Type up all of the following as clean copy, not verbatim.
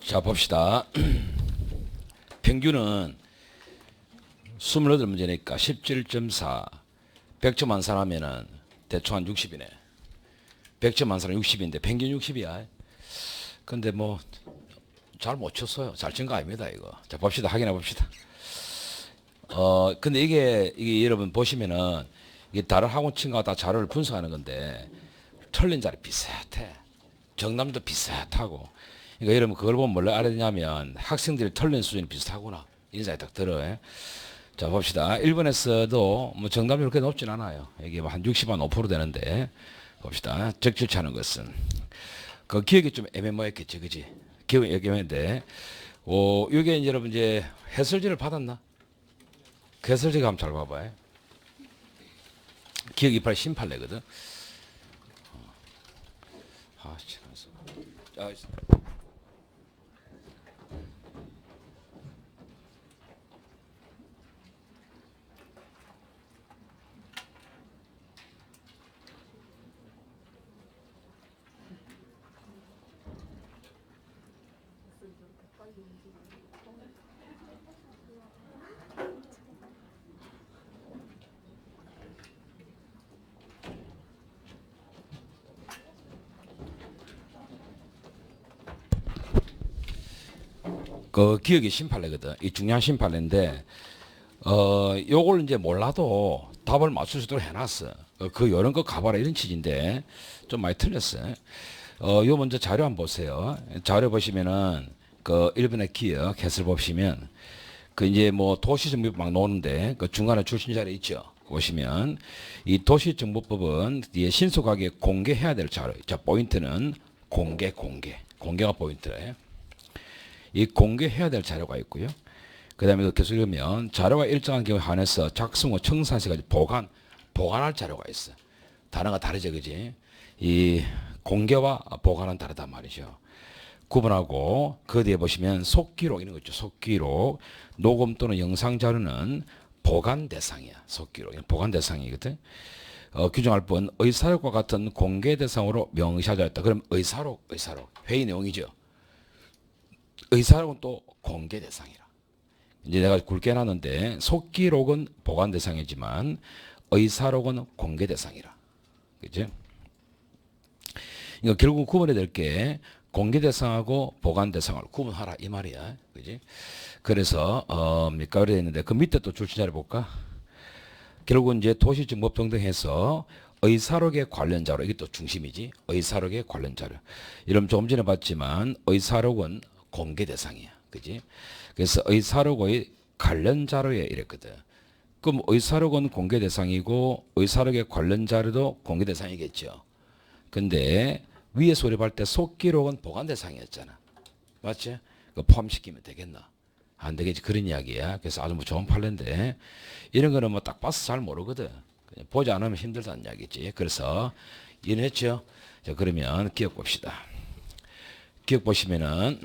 자, 봅시다. 평균은 28문제니까 17.4. 100점 한 사람이면 대충 한 60이네. 100점 한 사람 60인데 평균 60이야. 근데 뭐 잘 못 쳤어요. 잘 친 거 아닙니다, 이거. 자, 봅시다. 확인해 봅시다. 근데 이게 여러분 보시면은 이게 다른 학원 친구가 다 자료를 분석하는 건데 틀린 자리 비슷해. 정답도 비슷하고. 그러니까 여러분 그걸 보면 뭘 알아야 되냐면 학생들이 틀린 수준이 비슷하구나. 이런 생각이 딱 들어요. 자, 봅시다. 1번에서도 뭐 정답이 그렇게 높진 않아요. 이게 뭐 한 60, 한 5% 되는데 봅시다. 적절치 않은 것은 그 기억이 좀 애매모호했겠지, 그지? 기억이 애매한데, 이게 이제 여러분 이제 해설지를 받았나? 그 해설지가 한번 잘 봐봐요. 기억 28 심판례거든. 자, 그 기억이 심판례거든. 이 중요한 심판례인데, 요걸 이제 몰라도 답을 맞출 수 있도록 해놨어. 그 요런 거 가봐라 이런 취지인데 좀 많이 틀렸어. 요 먼저 자료 한번 보세요. 자료 보시면은 그 1번의 기억 해설 보시면 그 이제 뭐 도시정보법 막 나오는데 그 중간에 출신 자료 있죠. 보시면 이 도시정보법은 뒤에 신속하게 공개해야 될 자료. 자, 포인트는 공개가 포인트예요. 이 공개해야 될 자료가 있고요. 그 다음에 계속 읽으면 자료가 일정한 경우에 한해서 작성 후 청산시까지 보관할 자료가 있어. 단어가 다르죠, 그지? 이 공개와 보관은 다르단 말이죠. 구분하고 그 뒤에 보시면 속기록 이런 거 있죠. 속기록, 녹음 또는 영상 자료는 보관 대상이야. 속기록 보관 대상이거든. 규정할 분 의사록과 같은 공개 대상으로 명시하자였다. 그럼 의사록 회의 내용이죠. 의사록은 또 공개 대상이라. 이제 내가 굵게 해놨는데 속기록은 보관 대상이지만 의사록은 공개 대상이라. 그죠? 그러니까 결국 구분해야 될 게 공개 대상하고 보관 대상을 구분하라 이 말이야. 그지? 그래서 그래 되어 있는데 그 밑에 또 출시 자료 볼까? 결국은 이제 도시정법 등등 해서 의사록에 관련 자료 이게 또 중심이지. 의사록에 관련 자료. 여러분 조금 전에 봤지만 의사록은 공개 대상이야. 그지? 그래서 의사록의 관련 자료에 이랬거든. 그럼 의사록은 공개 대상이고 의사록의 관련 자료도 공개 대상이겠죠. 근데 위에 소립할 때 속기록은 보관 대상이었잖아. 맞지? 그 포함시키면 되겠나? 안 되겠지. 그런 이야기야. 그래서 아주 뭐 좋은 판례인데 이런 거는 뭐 딱 봐서 잘 모르거든. 그냥 보지 않으면 힘들다는 이야기지. 그래서 이해했죠? 자, 그러면 기억 봅시다. 기억 보시면은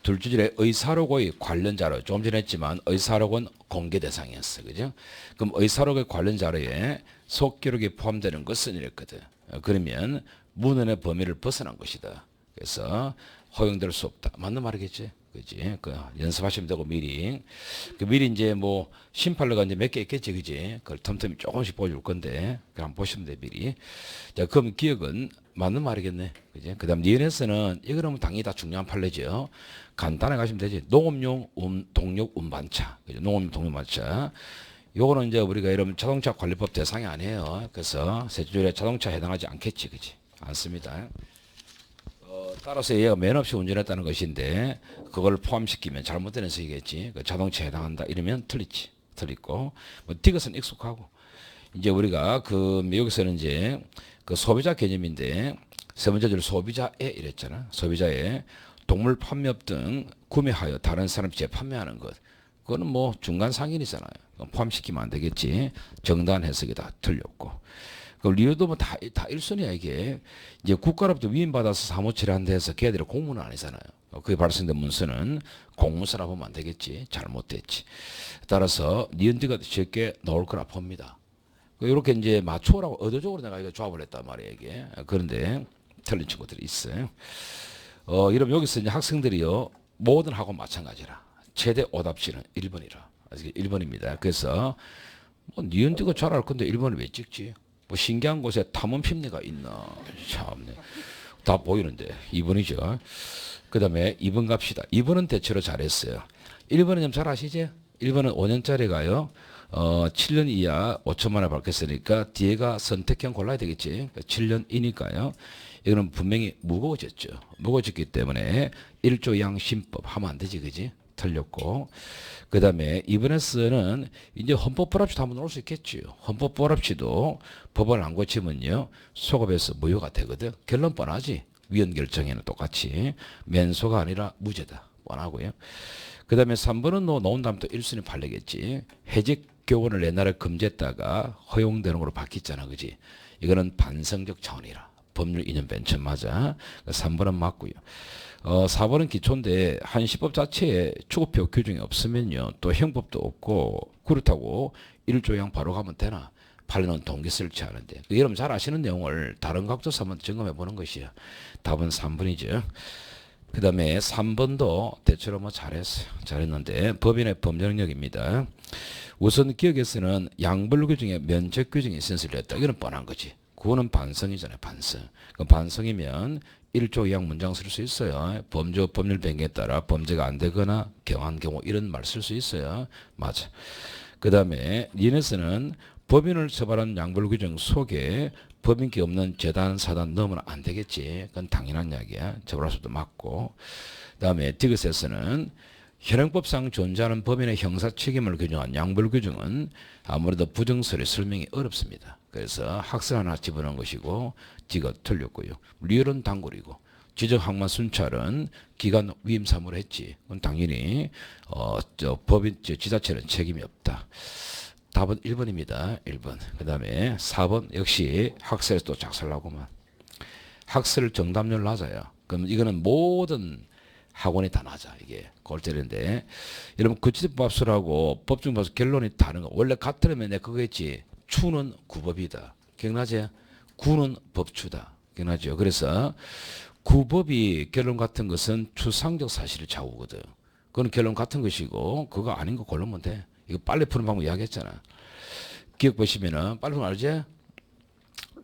둘째 줄에 의사록의 관련 자료 좀 전에 했지만 의사록은 공개 대상이었어. 그죠? 그럼 의사록의 관련 자료에 속기록이 포함되는 것은 이랬거든. 그러면 문헌의 범위를 벗어난 것이다. 그래서 허용될 수 없다. 맞는 말이겠지? 그지? 그 연습하시면 되고 미리 이제 뭐 심판례가 이제 몇 개 있겠지, 그지? 그걸 틈틈이 조금씩 보여줄 건데 그럼 보시면 돼 미리. 자, 그럼 기억은 맞는 말이겠네, 그지? 그다음 니은에서는 이거는 당연히 다 중요한 판례죠. 간단하게 가시면 되지. 농업용 동력 운반차, 그죠? 농업용 동력 운반차. 요거는 이제 우리가 여러분 자동차 관리법 대상이 아니에요. 그래서 세조절에 자동차 해당하지 않겠지, 그지? 않습니다. 따라서 얘가 면 없이 운전했다는 것인데 그걸 포함시키면 잘못된 해석이겠지. 그 자동차에 해당한다 이러면 틀리고 뭐 디귿은 익숙하고 이제 우리가 그 미국에서는 이제 그 소비자 개념인데 세 번째 줄 소비자에 이랬잖아. 소비자에 동물 판매업 등 구매하여 다른 사람이 재판매하는 것. 그거는 뭐 중간 상인이잖아요. 포함시키면 안 되겠지. 정당한 해석이 다 틀렸고. 그 리우도 뭐 다 일순이야 이게. 이제 국가로부터 위임받아서 사무치를 한다 해서 걔들이 공무는 아니잖아요. 그게 발생된 문서는 공문서라 보면 안 되겠지. 잘못됐지. 따라서 니은디가 쉽게 나올 거라 봅니다. 이렇게 이제 맞춰라고 의도적으로 내가 이거 조합을 했단 말이에요 이게. 그런데 틀린 친구들이 있어요. 이러면 여기서 이제 학생들이요 모든 학원 마찬가지라 최대 오답지는 1번이라 1번입니다. 그래서 뭐 니은디가 잘 알 건데 1번을 왜 찍지? 뭐 신기한 곳에 탐험심리가 있나? 참네. 다 보이는데 2번이죠. 그 다음에 2번 갑시다. 2번은 대체로 잘했어요. 1번은 좀 잘 아시죠? 1번은 5년짜리가요. 7년 이하 5천만 원 받겠으니까 뒤에가 선택형 골라야 되겠지. 7년이니까요. 이거는 분명히 무거워졌죠. 무거워졌기 때문에 1조 양심법 하면 안 되지, 그지? 틀렸고. 그 다음에 이번에서는 이제 헌법 불합치도 한번 올 수 있겠지요. 헌법 불합치도 법을 안 고치면요. 소급해서 무효가 되거든. 결론 뻔하지. 위헌 결정에는 똑같이. 면소가 아니라 무죄다. 뻔하고요. 그 다음에 3번은 너 놓은 다음 또 1순위 팔리겠지. 해직 교원을 옛날에 금지했다가 허용되는 걸로 바뀌었잖아. 그지? 이거는 반성적 차원이라. 법률 이념 벤처 맞아. 3번은 맞고요. 4번은 기초인데 한시법 자체에 추구표 규정이 없으면요. 또 형법도 없고 그렇다고 1조양 바로 가면 되나? 판례는 동기 설치하는데. 여러분 잘 아시는 내용을 다른 각도에서 한번 점검해 보는 것이야. 답은 3번이죠. 그 다음에 3번도 대체로 뭐 잘했어요. 잘했는데 법인의 범죄 능력입니다. 우선 기억에서는 양벌 규정에 면책 규정이 있었을 했다. 이거는 뻔한 거지. 그거는 반성이잖아요. 반성. 그 반성이면 1조 이상 문장 쓸 수 있어요. 법률 변경에 따라 범죄가 안 되거나 경한 경우 이런 말 쓸 수 있어요. 맞아. 그 다음에 니네스는 법인을 처벌한 양벌 규정 속에 법인기 없는 재단, 사단 넣으면 안 되겠지. 그건 당연한 이야기야. 처벌할 수도 맞고. 그 다음에 디귿에서는 현행법상 존재하는 법인의 형사 책임을 규정한 양벌 규정은 아무래도 부정설의 설명이 어렵습니다. 그래서 학설 하나 집어넣은 것이고 디귿 틀렸고요. 리얼은 단골이고 지적항만 순찰은 기관 위임 사무를 했지. 그건 당연히 법인 지자체는 책임이 없다. 답은 1번입니다. 1번. 그 다음에 4번 역시 학설에서 또 작살나고만. 학설 정답률 낮아요. 그럼 이거는 모든 학원이 다 낮아. 이게 골때리인데 여러분 구치법술하고 법중법술 결론이 다른 거. 원래 같으면 내가 그거 했지. 추는 구법이다. 기억나지? 구는 법추다. 기억나죠? 그래서 구법이 결론 같은 것은 추상적 사실을 좌우거든. 그건 결론 같은 것이고 그거 아닌 거 고르면 돼. 이거 빨리 푸는 방법 이야기했잖아. 기억 보시면은 빨리 푸는 알지?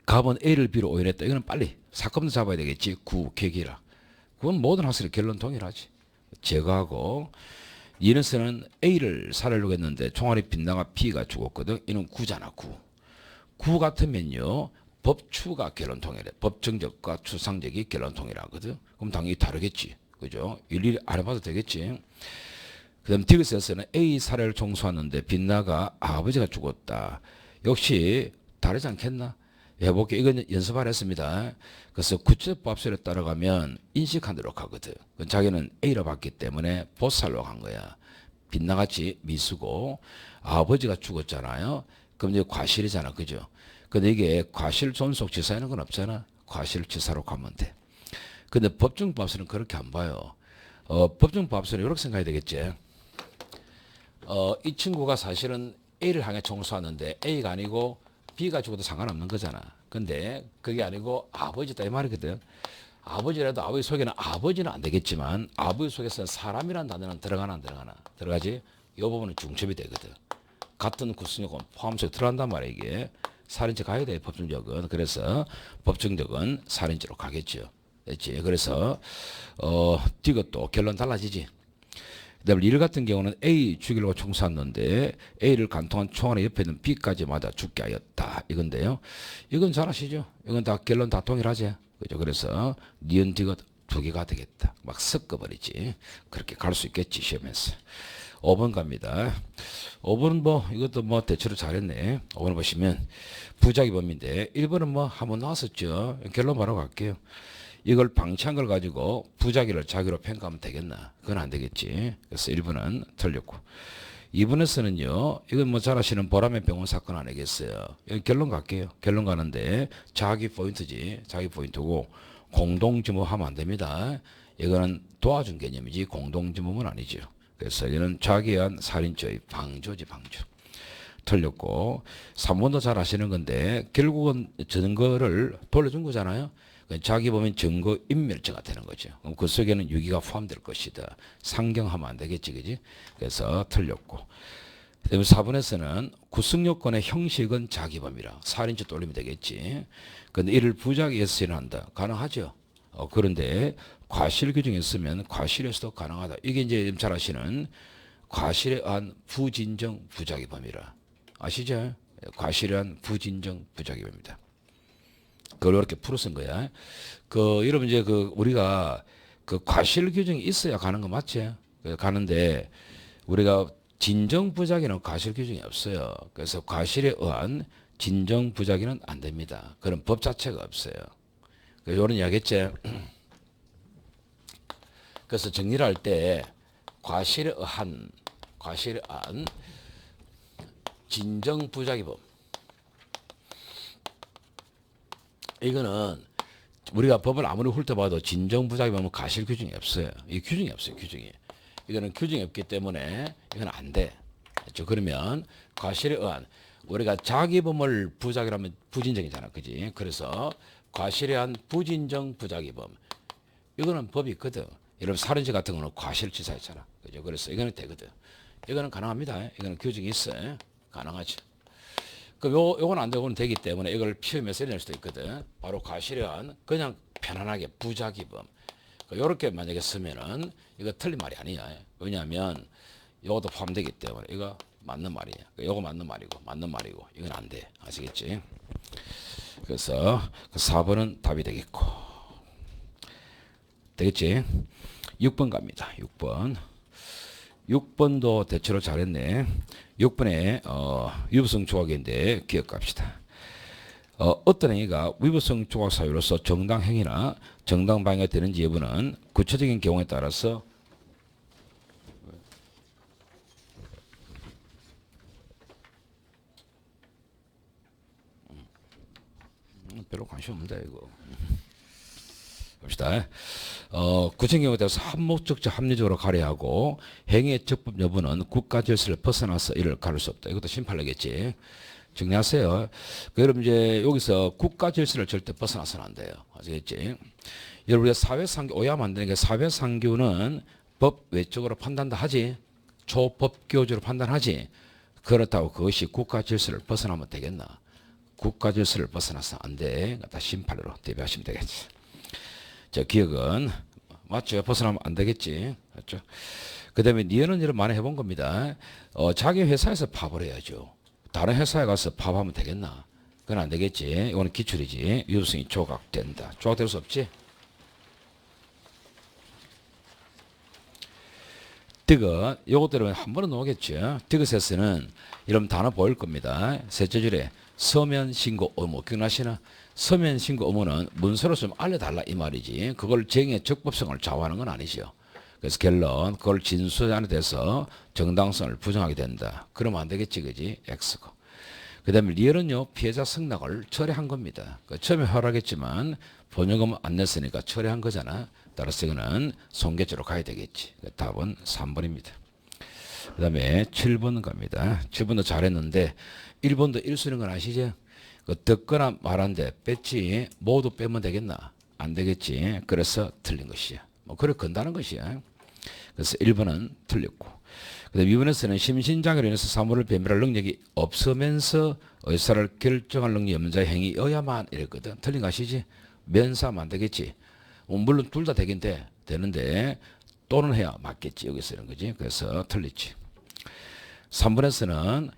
갑은 A를 B로 오인했다. 이거는 빨리 사건도 잡아야 되겠지. 구, 계기라. 그건 모든 학생의 결론 동일하지. 제거하고 이는서는 A를 살하려고 했는데 총알이 빗나가 B가 죽었거든. 이는 구잖아. 구. 구 같으면요. 법추가 결론 통일해. 법정적과 추상적이 결론 통일하거든. 그럼 당연히 다르겠지. 그죠? 일일이 알아봐도 되겠지. 그 다음 디귿에서는 A 사례를 총수하는데 빗나가 아버지가 죽었다. 역시 다르지 않겠나? 해볼게. 이건 연습을 했습니다. 그래서 구체법술에 따라가면 인식하도록 하거든. 자기는 A로 봤기 때문에 보살로 간 거야. 빗나갔지 미수고 아버지가 죽었잖아요. 그럼 이제 과실이잖아. 그죠? 근데 이게 과실 존속 지사에는 건 없잖아. 과실 지사로 가면 돼. 근데 법정법술은 그렇게 안 봐요. 법정법술은 이렇게 생각해야 되겠지. 이 친구가 사실은 A를 향해 총수하는데 A가 아니고 B가 죽어도 상관없는 거잖아. 근데 그게 아니고 아버지다 이 말이거든. 아버지라도 아버지 속에는 아버지는 안 되겠지만 아버지 속에서 사람이라는 단어는 들어가나 안 들어가나? 들어가지? 이 부분은 중첩이 되거든. 같은 구성요건 포함해서 들어간단 말이야 이게. 살인죄 가야 돼 법정적은. 그래서 법정적은 살인죄로 가겠죠. 됐지? 그래서 이것도 결론 달라지지. 그다음에 일 같은 경우는 A 죽이려고 총 쐈는데 A를 간통한 총알의 옆에 있는 B까지 맞아 죽게 하였다. 이건데요. 이건 잘 아시죠? 이건 다 결론 다 동일하지. 그죠? 그래서 니은 디귿 두 개가 되겠다. 막 섞어버리지. 그렇게 갈 수 있겠지 시험에서. 5번 갑니다. 5번은 뭐 이것도 뭐 대체로 잘했네. 5번 보시면 부작위 범인데 1번은 뭐 한번 나왔었죠. 결론 바로 갈게요. 이걸 방치한 걸 가지고 부작위를 자기로 평가하면 되겠나? 그건 안 되겠지. 그래서 1번은 틀렸고. 2번에서는요. 이건 뭐 잘 아시는 보람의 병원 사건 아니겠어요. 결론 갈게요. 결론 가는데 자기 포인트지. 자기 포인트고 공동지무하면 안 됩니다. 이거는 도와준 개념이지 공동지무는 아니죠. 그래서 얘는 자기한 살인죄의 방조지 방조. 틀렸고 3번도 잘 아시는 건데 결국은 증거를 돌려준 거잖아요. 자기범인 증거 인멸죄가 되는 거죠. 그럼 그 속에는 유기가 포함될 것이다. 상경하면 안 되겠지, 그지? 그래서 틀렸고. 그다음에 4번에서는 구성요건의 형식은 자기범이라 살인죄 또 올리면 되겠지. 근데 이를 부작위에서 실현한다. 가능하죠. 그런데 과실 규정이 있으면 과실에서도 가능하다. 이게 이제 잘 아시는 과실에 의한 부진정 부작위범이라. 아시죠? 과실에 의한 부진정 부작위범입니다. 그걸 이렇게 풀어 쓴 거야. 여러분 이제 우리가 과실 규정이 있어야 가는 거 맞지? 가는데 우리가 진정 부작위는 과실 규정이 없어요. 그래서 과실에 의한 진정 부작위는 안 됩니다. 그런 법 자체가 없어요. 이런 이야기했지. 그래서 정리를 할 때 과실에 의한 진정 부작위법. 이거는 우리가 법을 아무리 훑어봐도 진정 부작위법은 과실 규정이 없어요. 이 규정이 없어요. 규정이. 이거는 규정이 없기 때문에 이건 안 돼. 그렇죠? 그러면 과실에 의한 우리가 자기범을 부작위라면 부진정이잖아. 그지? 그래서 과실에 의한 부진정 부작위범. 이거는 법이 있거든. 여러분 살인죄 같은 거는 과실치사했잖아. 그죠? 그래서 이거는 되거든. 이거는 가능합니다. 이거는 규정이 있어요. 가능하죠. 요건 안 되고는 되기 때문에 이걸 피우며 써낼 수도 있거든. 바로 과실에 의한 그냥 편안하게 부작위범. 요렇게 만약에 쓰면은 이거 틀린 말이 아니야. 왜냐하면 요것도 포함되기 때문에 이거 맞는 말이야. 요거 맞는 말이고 이건 안 돼. 아시겠지? 그래서 4번은 답이 되겠고. 되겠지? 6번 갑니다. 6번도 대체로 잘했네. 6번에 위법성 조각인데 기억합시다. 어떤 행위가 위법성 조각 사유로서 정당 행위나 정당 방해가 되는지 여부는 구체적인 경우에 따라서 별로 관심 없는데 이거. 봅시다. 구체적인 경우에 따라서 합목적자 합리적으로 가려하고 행위의 적법 여부는 국가 질서를 벗어나서 이를 가릴 수 없다. 이것도 심판하겠지. 정리하세요. 여러분 이제 여기서 국가 질서를 절대 벗어나서는 안 돼요. 아시겠지? 여러분 사회상규 오해하면 안 되는 게 사회상규는 법 외적으로 판단도 하지. 초법교주로 판단하지. 그렇다고 그것이 국가 질서를 벗어나면 되겠나? 국가 질서를 벗어나서 안 돼. 다 심판으로 대비하시면 되겠지. 자, 기억은 맞죠? 벗어나면 안 되겠지. 맞죠? 그 다음에 니은은 이런 많이 해본 겁니다. 자기 회사에서 파업을 해야죠. 다른 회사에 가서 파업하면 되겠나? 그건 안 되겠지. 이거는 기출이지. 위법성이 조각된다. 조각될 수 없지? 디귿, 요것들은 한 번은 나오겠죠. 디귿에서는 이런 단어 보일 겁니다. 셋째 줄에 서면 신고 의무. 기억나시나? 서면 신고 의무는 문서로 좀 알려달라 이 말이지. 그걸 정의 적법성을 좌우하는 건 아니죠. 그래서 결론, 그걸 진술 안에 대해서 정당성을 부정하게 된다. 그러면 안 되겠지, 그지? X고. 그 다음에 리얼은요, 피해자 승낙을 철회한 겁니다. 처음에 허락했지만 본요금 안 냈으니까 철회한 거잖아. 따라서 이거는 손괴죄로 가야 되겠지. 답은 3번입니다. 그 다음에 7번 갑니다. 7번도 잘했는데 1번도 1수는 건 아시죠? 듣거나 말한데 뺐지 모두 빼면 되겠나? 안 되겠지. 그래서 틀린 것이야. 그래 건다는 것이야. 그래서 1번은 틀렸고. 그 다음에 2번에서는 심신장애로 인해서 사물을 배멸할 능력이 없으면서 의사를 결정할 능력이 없는 자의 행위여야만 이랬거든. 틀린 거 아시지? 면사하면 안 되겠지. 물론 둘 다 되긴 되는데 또는 해야 맞겠지. 여기서 이런 거지. 그래서 틀렸지. 3번에서는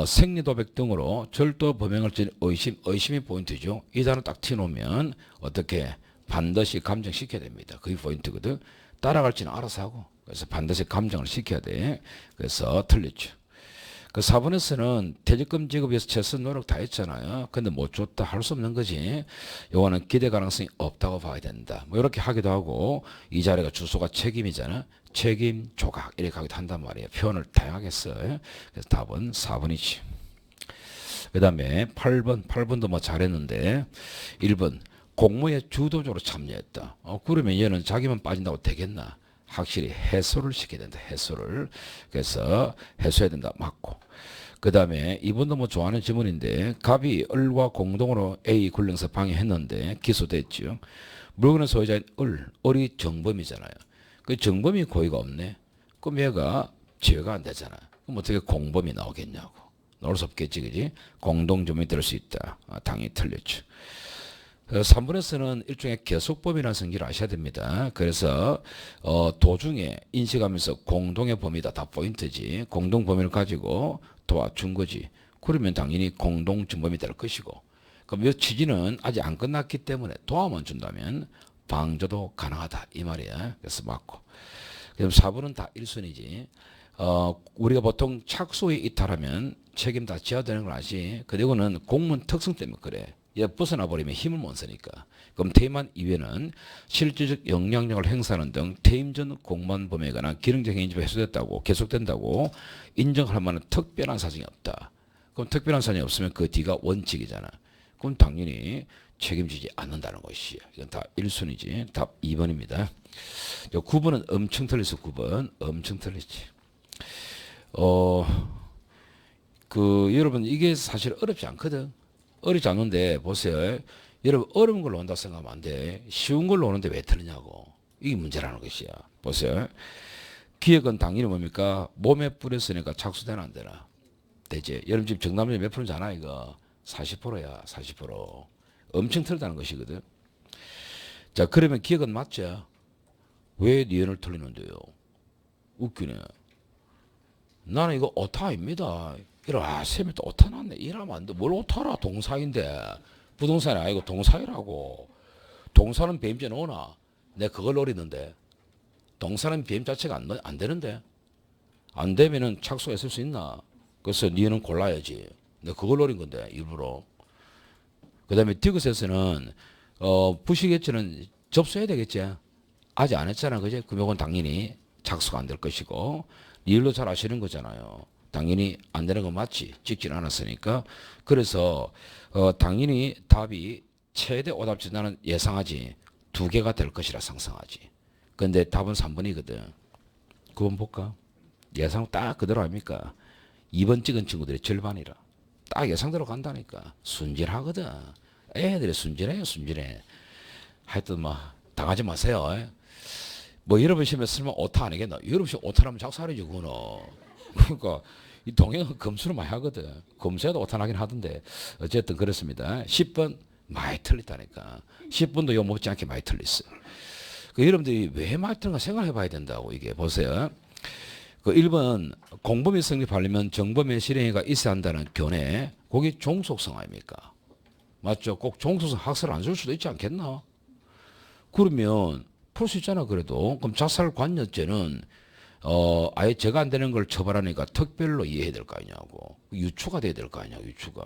생리도백 등으로 절도 범행을 진 의심이 포인트죠. 이 단어 딱 튀놓으면 어떻게 반드시 감정시켜야 됩니다. 그게 포인트거든. 따라갈지는 알아서 하고 그래서 반드시 감정을 시켜야 돼. 그래서 틀렸죠. 그 4번에서는 퇴직금 지급에 위해서 최선 노력 다 했잖아요. 근데 못 줬다 할 수 없는 거지. 요거는 기대 가능성이 없다고 봐야 된다. 뭐 이렇게 하기도 하고 이 자리가 주소가 책임이잖아. 책임 조각 이렇게 하기도 한단 말이에요. 표현을 다양하게 써요. 그래서 답은 4번이지. 그 다음에 8번도 뭐 잘했는데 1번 공모에 주도적으로 참여했다. 그러면 얘는 자기만 빠진다고 되겠나? 확실히 해소를 시켜야 된다. 해소를. 그래서 해소해야 된다. 맞고. 그 다음에 이분도 뭐 좋아하는 지문인데 갑이 을과 공동으로 A 군령사 방해했는데 기소됐죠. 물건의 소유자인 을이 정범이잖아요. 그 정범이 고의가 없네. 그럼 얘가 제외가 안 되잖아. 그럼 어떻게 공범이 나오겠냐고. 나올 수 없겠지, 그지? 공동점이 될 수 있다. 당연히 틀렸죠. 3번에서는 일종의 계속범위라는 성질을 아셔야 됩니다. 그래서 도중에 인식하면서 공동의 범위다. 다 포인트지. 공동 범위를 가지고 도와준 거지. 그러면 당연히 공동점범이 될 것이고, 그럼 이 취지는 아직 안 끝났기 때문에 도와만 준다면 방조도 가능하다 이 말이야. 그래서 맞고. 그럼 4번은 다 1순위지. 우리가 보통 착수에 이탈하면 책임 다 져야 되는 걸 아시. 그리고는 공문 특성 때문에 그래. 얘 벗어나 버리면 힘을 못 쓰니까. 그럼 퇴임한 이후에는 실질적 영향력을 행사하는 등 퇴임 전 공무원 범위에 관한 기능적 행위가 해소됐다고 계속된다고 인정할 만한 특별한 사정이 없다. 그럼 특별한 사정이 없으면 그 뒤가 원칙이잖아. 그럼 당연히 책임지지 않는다는 것이야. 이건 다 1순위지. 답 2번입니다. 9번은 엄청 틀렸어. 9번 엄청 틀렸지. 여러분 이게 사실 어렵지 않거든. 어렵지 않은데 보세요. 여러분 어려운 걸로 온다 생각하면 안 돼. 쉬운 걸로 오는데 왜 틀리냐고. 이게 문제라는 것이야. 보세요. 기억은 당연히 뭡니까? 몸에 뿌렸으니까 착수되나 안 되나? 되지. 여러분 지금 정답률 몇 프로인지 아나 이거? 40%야. 40%. 엄청 틀리다는 것이거든. 자, 그러면 기억은 맞죠? 왜 니은을 틀리는데요? 웃기네. 나는 이거 오타입니다. 쌤이 또 오타 났네. 이러면 안 돼. 뭘 오타라. 동사인데. 부동산이 아니고 동사이라고. 동사는 배임자 넣으나? 내가 그걸 노리는데. 동사는 배임 자체가 안 되는데. 안 되면은 착수가 있을 수 있나? 그래서 니는 골라야지. 내가 그걸 노린 건데 일부러. 그 다음에 디귿에서는 부시겠지는 접수해야 되겠지. 아직 안 했잖아. 그지? 그럼 이건 당연히 착수가 안 될 것이고 일로 잘 아시는 거잖아요. 당연히 안 되는 건 맞지. 찍진 않았으니까. 그래서 당연히 답이 최대 오답지 나는 예상하지. 2개가 될 것이라 상상하지. 근데 답은 3번이거든. 9번 볼까? 예상 딱 그대로 아닙니까? 2번 찍은 친구들이 절반이라. 딱 예상대로 간다니까. 순진하거든. 애들이 순진해요. 순진해. 하여튼 뭐 당하지 마세요. 뭐 여러분 시험에 설마 오타 아니겠나? 여러분 시험 오타라면 작살이지 그거는. 그러니까 이 동영은 검수를 많이 하거든. 검수해도 오타 나긴 하던데. 어쨌든 그렇습니다. 10번 많이 틀렸다니까. 10번도 요 못지않게 많이 틀렸어. 그 여러분들이 왜 많이 틀린가 생각해 봐야 된다고. 이게 보세요. 그 1번 공범이 성립하려면 정범의 실행위가 있어야 한다는 견해. 그게 종속성 아닙니까? 맞죠? 꼭 종속성 학설 안 줄 수도 있지 않겠나? 그러면 풀 수 있잖아. 그래도 그럼 자살관여죄는 아예 제가 안 되는 걸 처벌하니까 특별로 이해해야 될 거 아니냐고. 유추가 돼야 될 거 아니야. 유추가.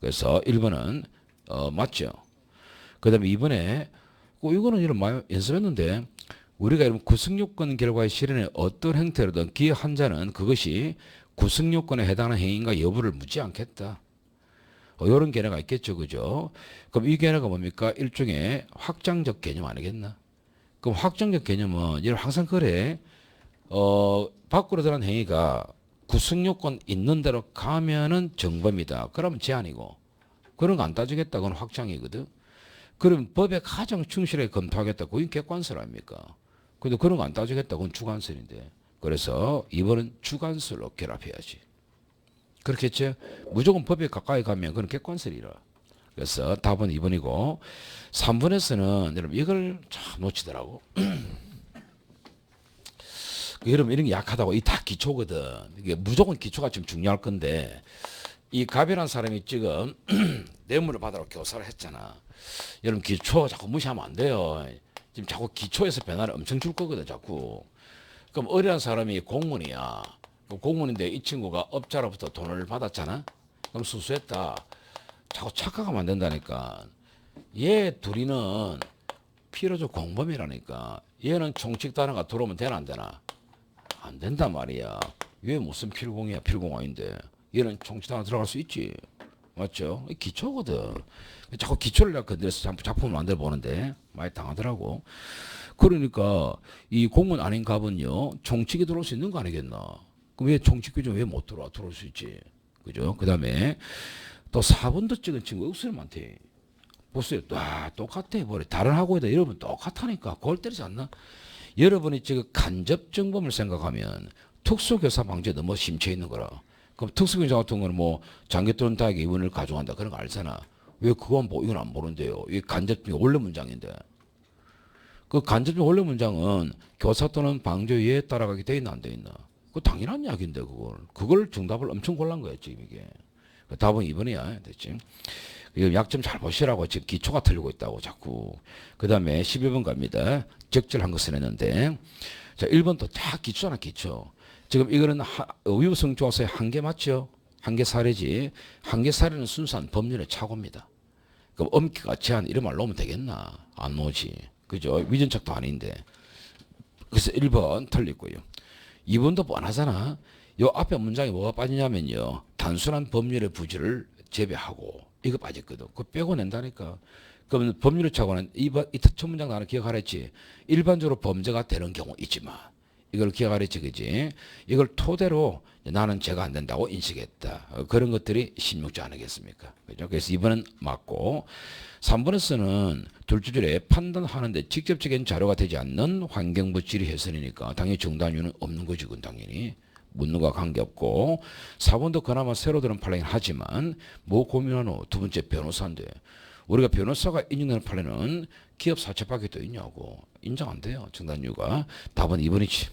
그래서 1번은 맞죠. 그 다음에 2번에 이거는 이런 많이 연습했는데 우리가 이런 구성요건 결과의 실현에 어떤 형태로든 기여한 자는 그것이 구성요건에 해당하는 행위인가 여부를 묻지 않겠다. 이런 견해가 있겠죠. 그죠? 그럼 이 견해가 뭡니까? 일종의 확장적 개념 아니겠나? 그럼 확장적 개념은 이런 항상 그래. 밖으로 드러난 행위가 구성요건 있는 대로 가면은 정범이다. 그러면 제한이고. 그런 거 안 따지겠다. 그건 확장이거든. 그럼 법에 가장 충실하게 검토하겠다. 그건 객관설 아닙니까? 근데 그런 거 안 따지겠다. 그건 주관설인데. 그래서 이번은 주관설로 결합해야지. 그렇겠죠? 무조건 법에 가까이 가면 그건 객관설이라. 그래서 답은 2번이고 3번에서는 여러분 이걸 참 놓치더라고. 여러분 이런 게 약하다고. 이 다 기초거든. 이게 무조건 기초가 지금 중요할 건데 이 갑이라는 사람이 지금 뇌물을 받으러 교사를 했잖아. 여러분 기초 자꾸 무시하면 안 돼요. 지금 자꾸 기초에서 변화를 엄청 줄 거거든 자꾸. 그럼 어리한 사람이 공무원이야. 공무원인데 이 친구가 업자로부터 돈을 받았잖아. 그럼 수수했다. 자꾸 착각하면 안 된다니까. 얘 둘이는 필요적 공범이라니까. 얘는 총칙 단어가 들어오면 되나 안 되나? 안 된단 말이야. 왜 무슨 필공이야. 필공아인데. 얘는 총칙 단어 들어갈 수 있지. 맞죠? 기초거든. 자꾸 기초를 내가 건드려서 작품을 만들어 보는데 많이 당하더라고. 그러니까 이 공무원 아닌 갑은요 총칙이 들어올 수 있는 거 아니겠나? 그럼 왜 총칙 규정 왜 못 들어와? 들어올 수 있지. 그죠? 그 다음에 또 4번도 찍은 친구 억수로 많대. 보세요. 똑같아. 뭐 다른 학원에다 여러분 똑같다니까. 골 때리지 않나? 여러분이 지금 간접 정범을 생각하면 특수교사 방지에 너무 심취해 있는 거라. 그럼 특수교사 같은 거는 뭐 장기토론 대학의 이원을 가져간다 그런 거 알잖아. 왜 그건 뭐 이건 안 보는데요? 이게 간접적 원래 문장인데. 그 간접적 원래 문장은 교사 또는 방조위에 따라가게 돼 있나 안 돼 있나? 그 당연한 이야기인데 그걸 정답을 엄청 골란 거야 지금 이게. 답은 2번이야. 됐지? 이거 약점 잘 보시라고 지금 기초가 틀리고 있다고 자꾸. 그 다음에 11번 갑니다. 적절한 것을 했는데 자 1번도 다 기초잖아 기초. 지금 이거는 위부성 조사의 한계 맞죠? 한계 사례지. 한계 사례는 순수한 법률의 착오입니다. 그럼 엄기가 제한 이런 말 놓으면 되겠나? 안 놓지. 그죠? 위전착도 아닌데. 그래서 1번 틀리고요. 2번도 뻔하잖아. 요 앞에 문장에 뭐가 빠지냐면요. 단순한 법률의 부지를 제외하고 이거 빠졌거든. 그거 빼고 낸다니까. 그러면 법률의 착오는 이 첫 문장 나는 기억하라 했지. 일반적으로 범죄가 되는 경우 있지만 이걸 기억하라 했지. 그지? 이걸 토대로 나는 죄가 안 된다고 인식했다. 그런 것들이 16조 아니겠습니까? 그죠? 그래서 2번은 맞고 3번에서는 둘째 줄에 판단하는데 직접적인 자료가 되지 않는 환경부 질의 해선이니까 당연히 정답 이유는 없는 거지. 그건 당연히. 묻는 거와 관계없고 4번도 그나마 새로 들은 판례긴 하지만 뭐 고민하노? 두 번째 변호사인데 우리가 변호사가 인정되는 판례는 기업 사채밖에 또 있냐고. 인정 안 돼요. 정답 이유가. 답은 2번이지.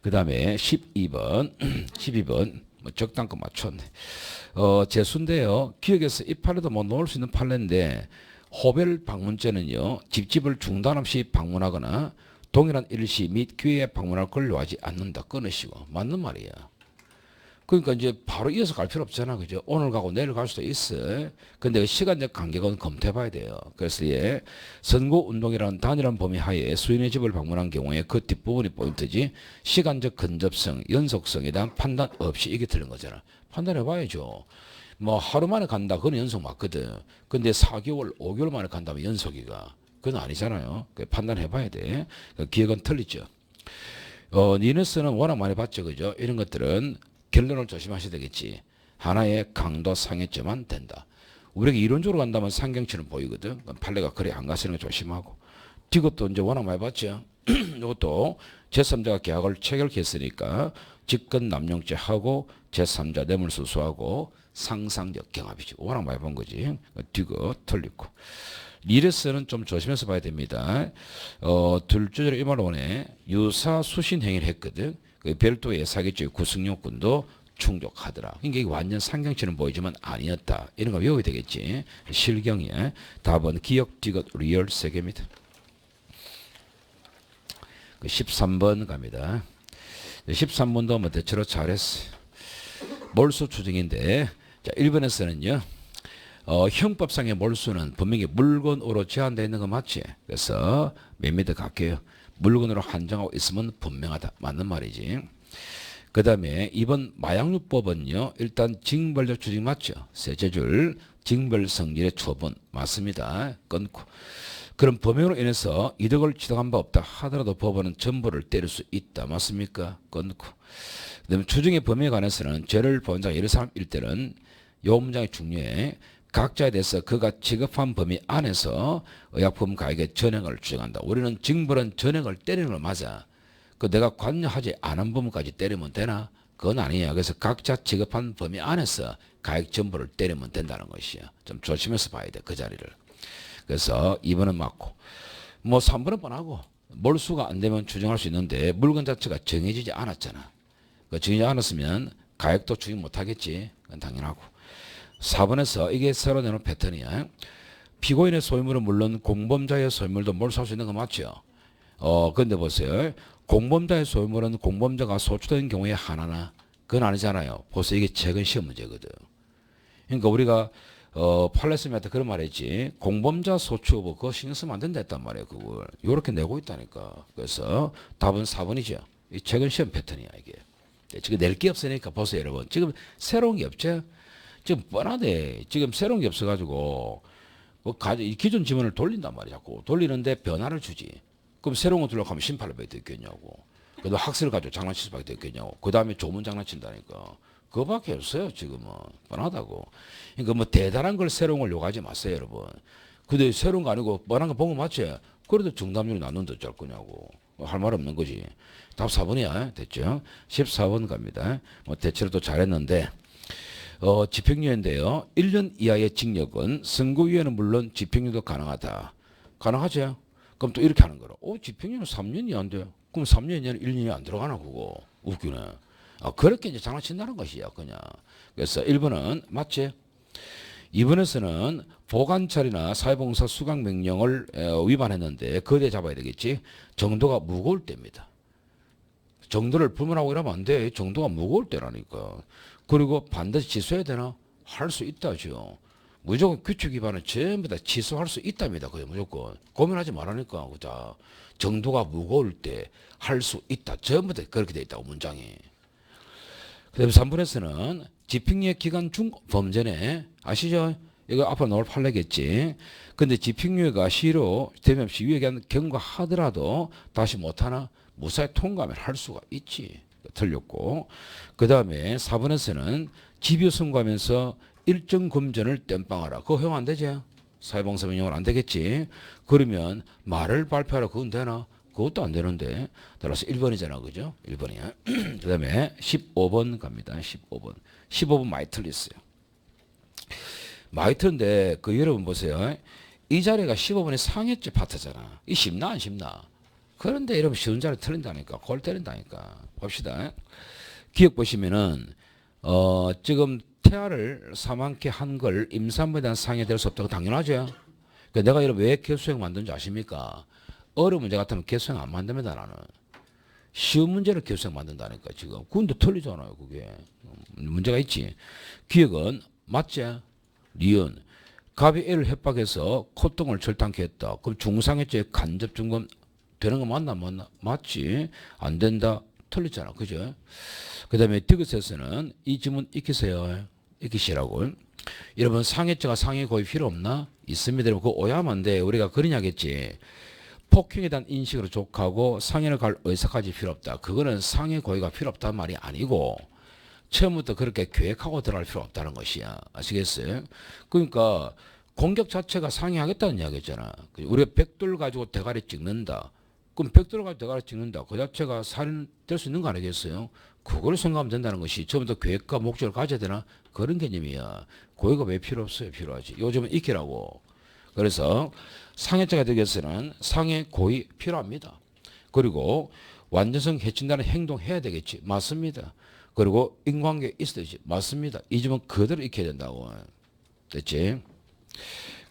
그 다음에 12번 12번 뭐 적당껏 맞췄네. 재수인데요. 기억에서 이 판례도 뭐 넣을 수 있는 판례인데 호별 방문죄는요. 집집을 중단 없이 방문하거나 동일한 일시 및 기회에 방문할 권리하지 않는다. 끊으시고. 맞는 말이야. 그러니까 이제 바로 이어서 갈 필요 없잖아. 그죠? 오늘 가고 내일 갈 수도 있어. 근데 그 시간적 간격은 검토해 봐야 돼요. 그래서 예, 선거운동이라는 단일한 범위 하에 수인의 집을 방문한 경우에 그 뒷부분이 포인트지 시간적 근접성, 연속성에 대한 판단 없이 이게 틀린 거잖아. 판단해 봐야죠. 뭐 하루 만에 간다. 그건 연속 맞거든. 근데 4개월, 5개월 만에 간다면 연속이가. 그건 아니잖아요. 판단해 봐야 돼. 기억은 틀리죠. 니네스는 워낙 많이 봤죠. 그죠? 이런 것들은 결론을 조심하셔야 되겠지. 하나의 강도 상해죄만 된다. 우리가 이론적으로 간다면 상경치는 보이거든. 판례가 그래 안 가시는 거 조심하고. 이것도 이제 워낙 많이 봤죠. 이것도 제3자가 계약을 체결했으니까 직권 남용죄하고 제3자 뇌물수수하고 상상적 경합이지. 워낙 많이 본 거지. 뒤거 틀리고. 리레스는 좀 조심해서 봐야 됩니다. 둘째로 일말원에 유사 수신 행위를 했거든. 그 별도의 사기죄 구성요건도 충족하더라. 그러니까 이게 완전 상경치는 보이지만 아니었다. 이런 거 외워야 되겠지. 실경에 답은 기억, 디귿, 리얼 세 개입니다. 13번 갑니다. 13번도 뭐 대체로 잘했어요. 몰수 추정인데 자 1번에서는요. 형법상의 몰수는 분명히 물건으로 제한되어 있는 거 맞지? 그래서 몇 미터 갈게요. 물건으로 한정하고 있으면 분명하다. 맞는 말이지. 그 다음에 이번 마약류법은요. 일단 징벌적 추정 맞죠? 셋째 줄 징벌성질의 처분 맞습니다. 끊고. 그럼 범행으로 인해서 이득을 취득한 바 없다 하더라도 법원은 전부를 때릴 수 있다. 맞습니까? 끊고. 그 다음에 추정의 범위에 관해서는 죄를 본 자가 여러 사람일 때는 요 문장이 중요해. 각자에 대해서 그가 지급한 범위 안에서 의약품 가액의 전액을 추정한다. 우리는 징벌은 전액을 때리는 걸 맞아. 그 내가 관여하지 않은 부분까지 때리면 되나? 그건 아니에요. 그래서 각자 지급한 범위 안에서 가액 전부를 때리면 된다는 것이야. 좀 조심해서 봐야 돼. 그 자리를. 그래서 2번은 맞고. 뭐 3번은 뻔하고. 몰수가 안 되면 추정할 수 있는데 물건 자체가 정해지지 않았잖아. 그 정해지지 않았으면 가액도 추정 못하겠지. 그건 당연하고. 4번에서 이게 새로 내놓은 패턴이야. 피고인의 소유물은 물론 공범자의 소유물도 몰수할 수 있는 거 맞죠? 근데 보세요. 공범자의 소유물은 공범자가 소추된 경우에 하나나 그건 아니잖아요. 보세요. 이게 최근 시험 문제거든. 그러니까 우리가 판례스님한테 그런 말 했지. 공범자 소추 여부 그거 신경 쓰면 안 된다 했단 말이에요. 그걸. 요렇게 내고 있다니까. 그래서 답은 4번이죠. 이 최근 시험 패턴이야 이게. 지금 낼 게 없으니까 보세요 여러분. 지금 새로운 게 없죠? 지금 뻔하대. 지금 새로운 게 없어가지고 기존 지문을 돌린단 말이야. 자꾸 돌리는데 변화를 주지. 그럼 새로운 거 들어가면 심판을 받게 됐겠냐고. 그래도 학생을 가지고 장난칠 수밖에 됐겠냐고. 그 다음에 조문 장난친다니까. 그거밖에 없어요. 지금은 뻔하다고. 그러니까 뭐 대단한 걸 새로운 걸 요구하지 마세요, 여러분. 근데 새로운 거 아니고 뻔한 거 본 거 맞지? 그래도 정답률이 낮는데 어쩔 거냐고. 할 말 없는 거지. 답 4번이야. 됐죠? 14번 갑니다. 뭐 대체로 또 잘했는데 집행유예인데요. 1년 이하의 징역은 선고유예는 물론 집행유예도 가능하다. 가능하죠? 그럼 또 이렇게 하는 거라. 집행유예는 3년이 안 돼. 그럼 3년이면 1년이 안 들어가나 그거. 웃기네. 그렇게 이제 장난친다는 것이야 그냥. 그래서 1번은 맞지? 2번에서는 보관찰이나 사회봉사 수강 명령을 위반했는데 거대 잡아야 되겠지. 정도가 무거울 때입니다. 정도를 불문하고 이러면 안 돼. 정도가 무거울 때라니까. 그리고 반드시 취소해야 되나? 할 수 있다죠. 무조건 규칙 위반은 전부 다 취소할 수 있답니다. 그게 무조건. 고민하지 말라니까. 그자. 정도가 무거울 때 할 수 있다. 전부 다 그렇게 돼 있다고 문장이. 그다음에 3번에서는 집행유예 기간 중 범죄네. 아시죠? 이거 앞으로 나올 판례겠지. 근데 집행유예가 시효로 되면 유예기간 경과하더라도 다시 못하나? 무사히 통과하면 할 수가 있지. 틀렸고. 그 다음에 4번에서는 집유 선고하면서 일정 금전을 땜빵하라. 그거 허용 안 되지? 사회봉사 명령은 안 되겠지. 그러면 말을 발표하라. 그건 되나? 그것도 안 되는데. 따라서 1번이잖아. 그죠? 1번이야. 그 다음에 15번 갑니다. 15번. 15번 많이 틀렸어요. 많이 틀는데 그 여러분 보세요. 이 자리가 15번의 상해죄 파트잖아. 이 쉽나 안 쉽나? 그런데 여러분 쉬운 자리 틀린다니까. 골 때린다니까. 봅시다. 기억 보시면은 지금 태아를 사망케 한 걸 임산부에 대한 상해될 수 없다고 당연하죠. 그러니까 내가 여러분 왜 개수형 만든지 아십니까? 어려운 문제 같으면 개수형 안 만듭니다. 나는. 쉬운 문제를 개수형 만든다니까 지금. 그건데 틀리잖아요. 그게. 문제가 있지. 기억은 맞지? 니은. 갑이 애를 협박해서 콧등을 절단케 했다. 그럼 중상해죄 간접 증거 되는 거 맞나? 맞지? 안 된다. 틀렸잖아. 그죠? 그 다음에 디귿에서는 이 지문 익히세요. 익히시라고. 여러분 상해죄가 상해 고의 필요 없나? 있습니다. 그거 오해하면 안 돼. 우리가 그러냐겠지. 폭행에 대한 인식으로 족하고 상해를 갈 의사까지 필요 없다. 그거는 상해 고의가 필요 없다는 말이 아니고 처음부터 그렇게 계획하고 들어갈 필요 없다는 것이야. 아시겠어요? 그러니까 공격 자체가 상해하겠다는 이야기잖아. 우리가 벽돌 가지고 대가리 찍는다. 그럼 벽돌 가지고 대가리 찍는다. 그 자체가 살인될 수 있는 거 아니겠어요? 그걸 생각하면 된다는 것이 처음부터 계획과 목적을 가져야 되나? 그런 개념이야. 고의가 왜 필요 없어요? 필요하지. 요즘은 익히라고. 그래서 상해죄가 되기 위해서는 상해 고의 필요합니다. 그리고 완전성 해친다는 행동 해야 되겠지. 맞습니다. 그리고 인관계 있어야지. 맞습니다. 이 점은 그대로 익혀야 된다고. 됐지?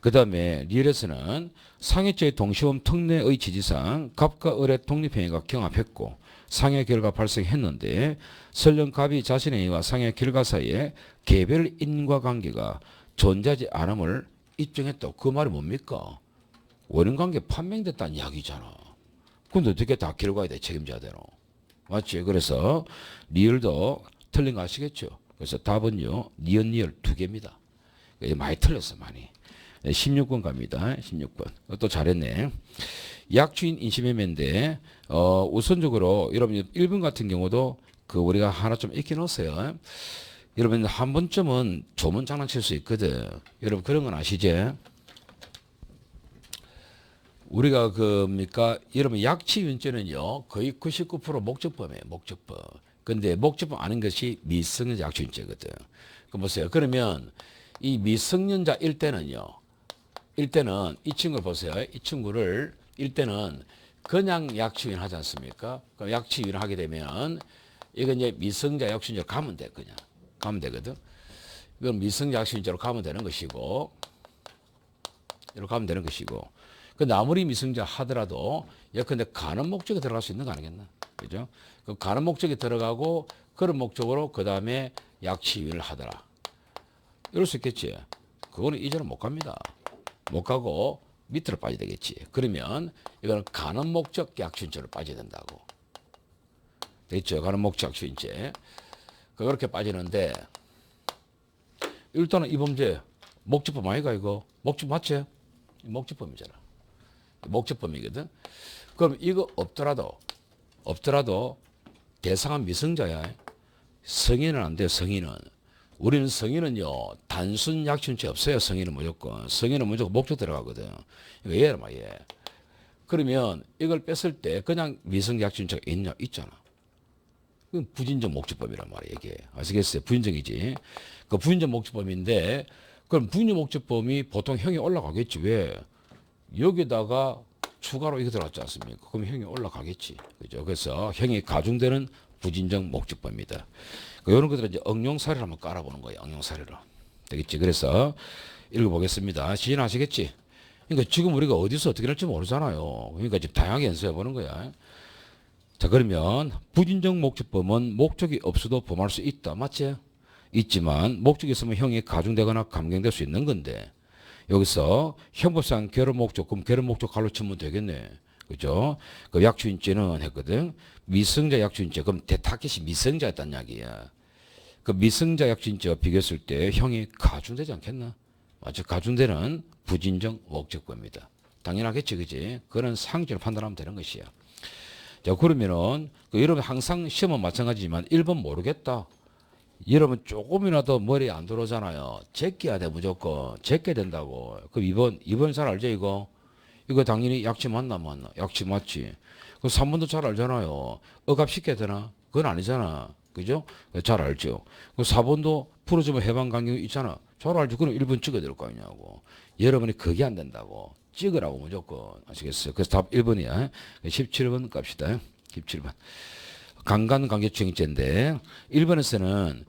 그 다음에 리얼에서는 상해죄의 동시범 특례의 지지상 갑과 을의 독립행위가 경합했고 상해 결과 발생했는데 설령 갑이 자신의 행위와 상해 결과 사이에 개별 인과관계가 존재하지 않음을 입증했다. 그 말이 뭡니까? 원인관계 판명됐다는 이야기잖아. 근데 어떻게 다 결과에 대해 책임져야 되노? 맞지? 그래서 리얼도 틀린 거 아시겠죠? 그래서 답은요. 니은 두 개입니다. 많이 틀렸어. 많이. 16번 갑니다. 16번. 또 잘했네. 약주인 인신매매인데 우선적으로 여러분 1번 같은 경우도 그 우리가 하나 좀 익혀 놓으세요. 여러분 한 번쯤은 조문 장난칠 수 있거든. 여러분 그런 건 아시죠? 우리가 뭡니까? 여러분 약취윤죄는요 거의 99% 목적범이에요. 목적범. 근데 목적범 아닌 것이 미성년자 약취윤죄거든. 그 보세요. 그러면 이 미성년자일 때는요. 일때는 이 친구를 보세요. 이 친구를 일때는 그냥 약취윤 하지 않습니까? 그럼 약취윤 하게 되면 이건 이제 미성자 약취윤죄로 가면 돼. 그냥 가면 되거든. 이건 미성자 약취윤죄로 가면 되는 것이고 이렇게 가면 되는 것이고. 근데 아무리 미성자 하더라도 예컨대 가는 목적에 들어갈 수 있는 거 아니겠나? 그죠? 그 가는 목적에 들어가고 그런 목적으로 그 다음에 약취윤을 하더라. 이럴 수 있겠지. 그거는 이제는 못 갑니다. 못 가고 밑으로 빠져야 되겠지. 그러면 이거는 가는 목적 약취윤죄로 빠져야 된다고. 됐죠? 가는 목적 약취윤죄. 그렇게 빠지는데 일단은 이 범죄 목적범 아이가 이거? 목적 맞지? 목적범이잖아. 목적범이거든. 그럼 이거 없더라도 대상은 미성자야. 성인은 안 돼요. 성인은. 우리는 성인은요. 단순 약춘체 없어요. 성인은 무조건. 성인은 무조건 목적 들어가거든. 왜 이래 말이야. 그러면 이걸 뺐을 때 그냥 미성 약춘체가 있냐? 있잖아. 그건 부진적 목적법이란 말이에요. 이게. 아시겠어요? 부진적이지. 그 부진적 목적법인데 그럼 부진적 목적법이 보통 형이 올라가겠지. 왜? 여기다가 추가로 이거 들어갔지 않습니까? 그럼 형이 올라가겠지. 그죠? 그래서 형이 가중되는 부진적 목적법입니다. 이런 것들은 이제 응용사례를 한번 깔아보는 거예요. 응용사례로. 되겠지? 그래서 읽어보겠습니다. 시인하시겠지? 그러니까 지금 우리가 어디서 어떻게 할지 모르잖아요. 그러니까 지금 다양하게 연습해보는 거야. 자, 그러면 부진적 목적법은 목적이 없어도 범할 수 있다. 맞지? 있지만 목적이 있으면 형이 가중되거나 감경될 수 있는 건데 여기서 형법상 결혼 목적, 그럼 결혼 목적 갈로 치면 되겠네. 그죠? 그 약주인죄는 했거든. 미성자 약주인죄, 그럼 대타켓이 미성자였단 이야기야. 그 미성자 약주인죄와 비교했을 때 형이 가중되지 않겠나? 맞죠? 가중되는 부진적 목적법입니다. 당연하겠지, 그지? 그런 상식적으로 판단하면 되는 것이야. 자, 그러면은, 여러분 항상 시험은 마찬가지지만 1번 모르겠다. 여러분 조금이라도 머리에 안 들어오잖아요. 제껴야 돼, 무조건. 제껴야 된다고. 그럼 2번 잘 알죠, 이거? 이거 당연히 약치 맞나? 약치 맞지. 그 3번도 잘 알잖아요. 억압시켜야 되나? 그건 아니잖아. 그죠? 잘 알죠. 그 4번도 풀어주면 해방 강경이 있잖아. 잘 알죠. 그럼 1번 찍어야 될 거 아니냐고. 여러분이 그게 안 된다고. 찍으라고 무조건. 아시겠어요? 그래서 답 1번이야. 17번 갑시다. 17번. 강간관계추행죄인데 1번에서는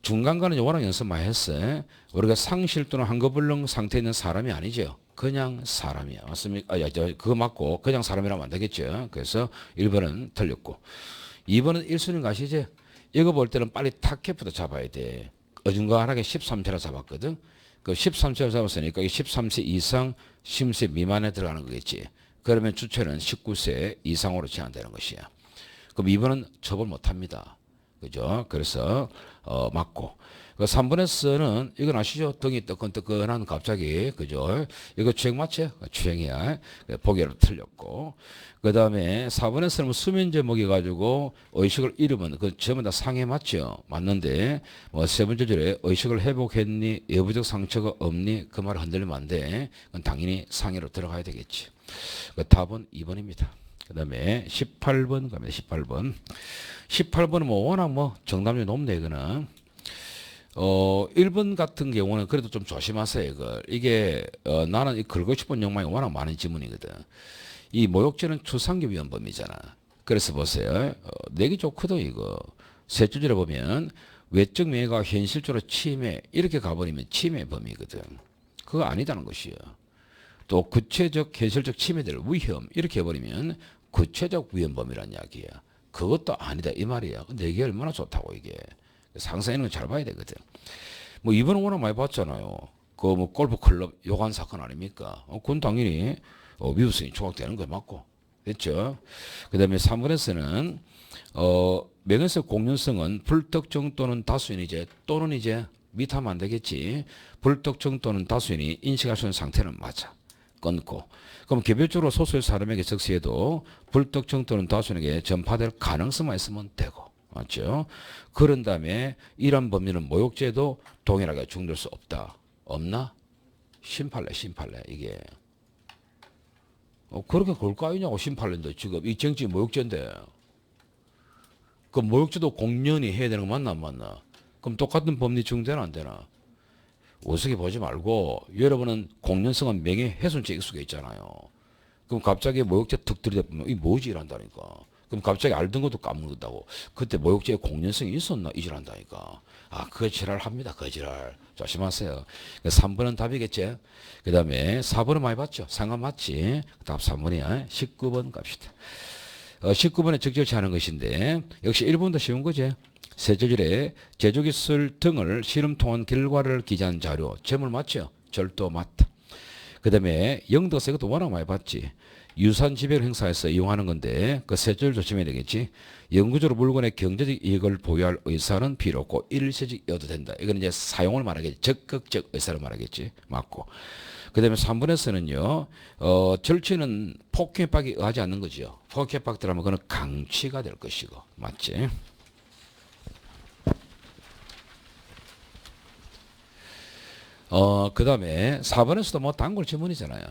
중간간은 워낙 연습 많이 했어요. 우리가 상실 또는 한거불능 상태에 있는 사람이 아니죠. 그냥 사람이야. 맞습니까? 그거 맞고 그냥 사람이라면 안 되겠죠. 그래서 1번은 틀렸고 2번은 1순위 가시죠. 이거 볼 때는 빨리 타켓부터 잡아야 돼. 어중간하게 13세라 잡았거든. 그 13세를 잡았으니까 13세 이상 10세 미만에 들어가는 거겠지. 그러면 주체는 19세 이상으로 제한되는 것이야. 그럼 2번은 처벌 못합니다. 그죠? 그래서 맞고. 그 3번에서는 이건 아시죠? 등이 뜨끈뜨끈한 갑자기 그죠? 이거 추행 맞죠? 추행이야. 보기로 틀렸고. 그 다음에 4번에서는 수면 제목이 가지고 의식을 잃으면 그 전부 다 상해 맞죠? 맞는데 뭐 세 번째 줄에 의식을 회복했니? 여부적 상처가 없니? 그 말을 흔들리면 안 돼. 그건 당연히 상해로 들어가야 되겠지. 그 답은 2번입니다. 그 다음에 18번 갑니다. 18번. 18번은 뭐 워낙 뭐 정답률이 높네, 이거는. 1번 같은 경우는 그래도 좀 조심하세요, 이걸. 이게, 나는 이 걸고 싶은 욕망이 워낙 많은 지문이거든. 이 모욕죄는 추상기 위헌범이잖아. 그래서 보세요. 내기 좋거든, 이거. 세 줄에 보면, 외적 명예가 현실적으로 침해, 이렇게 가버리면 침해 범이거든. 그거 아니다는 것이야. 또 구체적, 현실적 침해될 위험, 이렇게 해버리면 구체적 위헌범이란 이야기야. 그것도 아니다, 이 말이야. 근데 이게 얼마나 좋다고, 이게. 상상하는 건 잘 봐야 되거든. 뭐 이번은 워낙 많이 봤잖아요. 그 뭐 골프 클럽 요관 사건 아닙니까? 그건 당연히 미우성이 조각되는 거 맞고, 됐죠? 그다음에 3번에서는 명예성 공연성은 불특정 또는 다수인이제 또는 이제 밑하면 안 되겠지. 불특정 또는 다수인이 인식할 수 있는 상태는 맞아. 끊고. 그럼 개별적으로 소수의 사람에게 적시해도 불특정 또는 다수인에게 전파될 가능성만 있으면 되고. 맞죠? 그런 다음에 이런 범죄는 모욕죄도 동일하게 중될 수 없다. 없나? 심판래 이게. 그렇게 그럴 거 아니냐고 심판래인데 지금 이 정치 모욕죄인데. 그 모욕죄도 공연히 해야 되는 거 맞나 안 맞나? 그럼 똑같은 법리 중되나 안 되나? 우습게 보지 말고 여러분은 공연성은 명예훼손죄 익숙해 있잖아요. 그럼 갑자기 모욕죄 툭 들이대면 이 뭐지 이란다니까. 그럼 갑자기 알던 것도 까먹는다고. 그때 모욕죄에 공연성이 있었나? 이질한다니까. 그거 지랄합니다. 그 지랄. 조심하세요. 3번은 답이겠지. 그 다음에 4번은 많이 봤죠. 상관 맞지. 답 3번이야. 19번 갑시다. 19번에 적절치 않은 것인데 역시 1번도 쉬운 거지. 세 줄에 제조기술 등을 실험 통한 결과를 기재한 자료. 제물 맞죠? 절도 맞다. 그 다음에 영덕세 이것도 워낙 많이 봤지. 유산 지배를 행사해서 이용하는 건데 그 세 줄 조심해야 되겠지. 영구적으로 물건의 경제적 이익을 보유할 의사는 필요 없고 일시적이어도 된다. 이건 이제 사용을 말하겠지. 적극적 의사를 말하겠지. 맞고. 그 다음에 3번에서는요. 절취는 폭행협박에 의하지 않는 거죠. 폭행협박 들어가면 그건 강취가 될 것이고. 맞지? 그다음에 4번에서도 뭐 단골 지문이잖아요.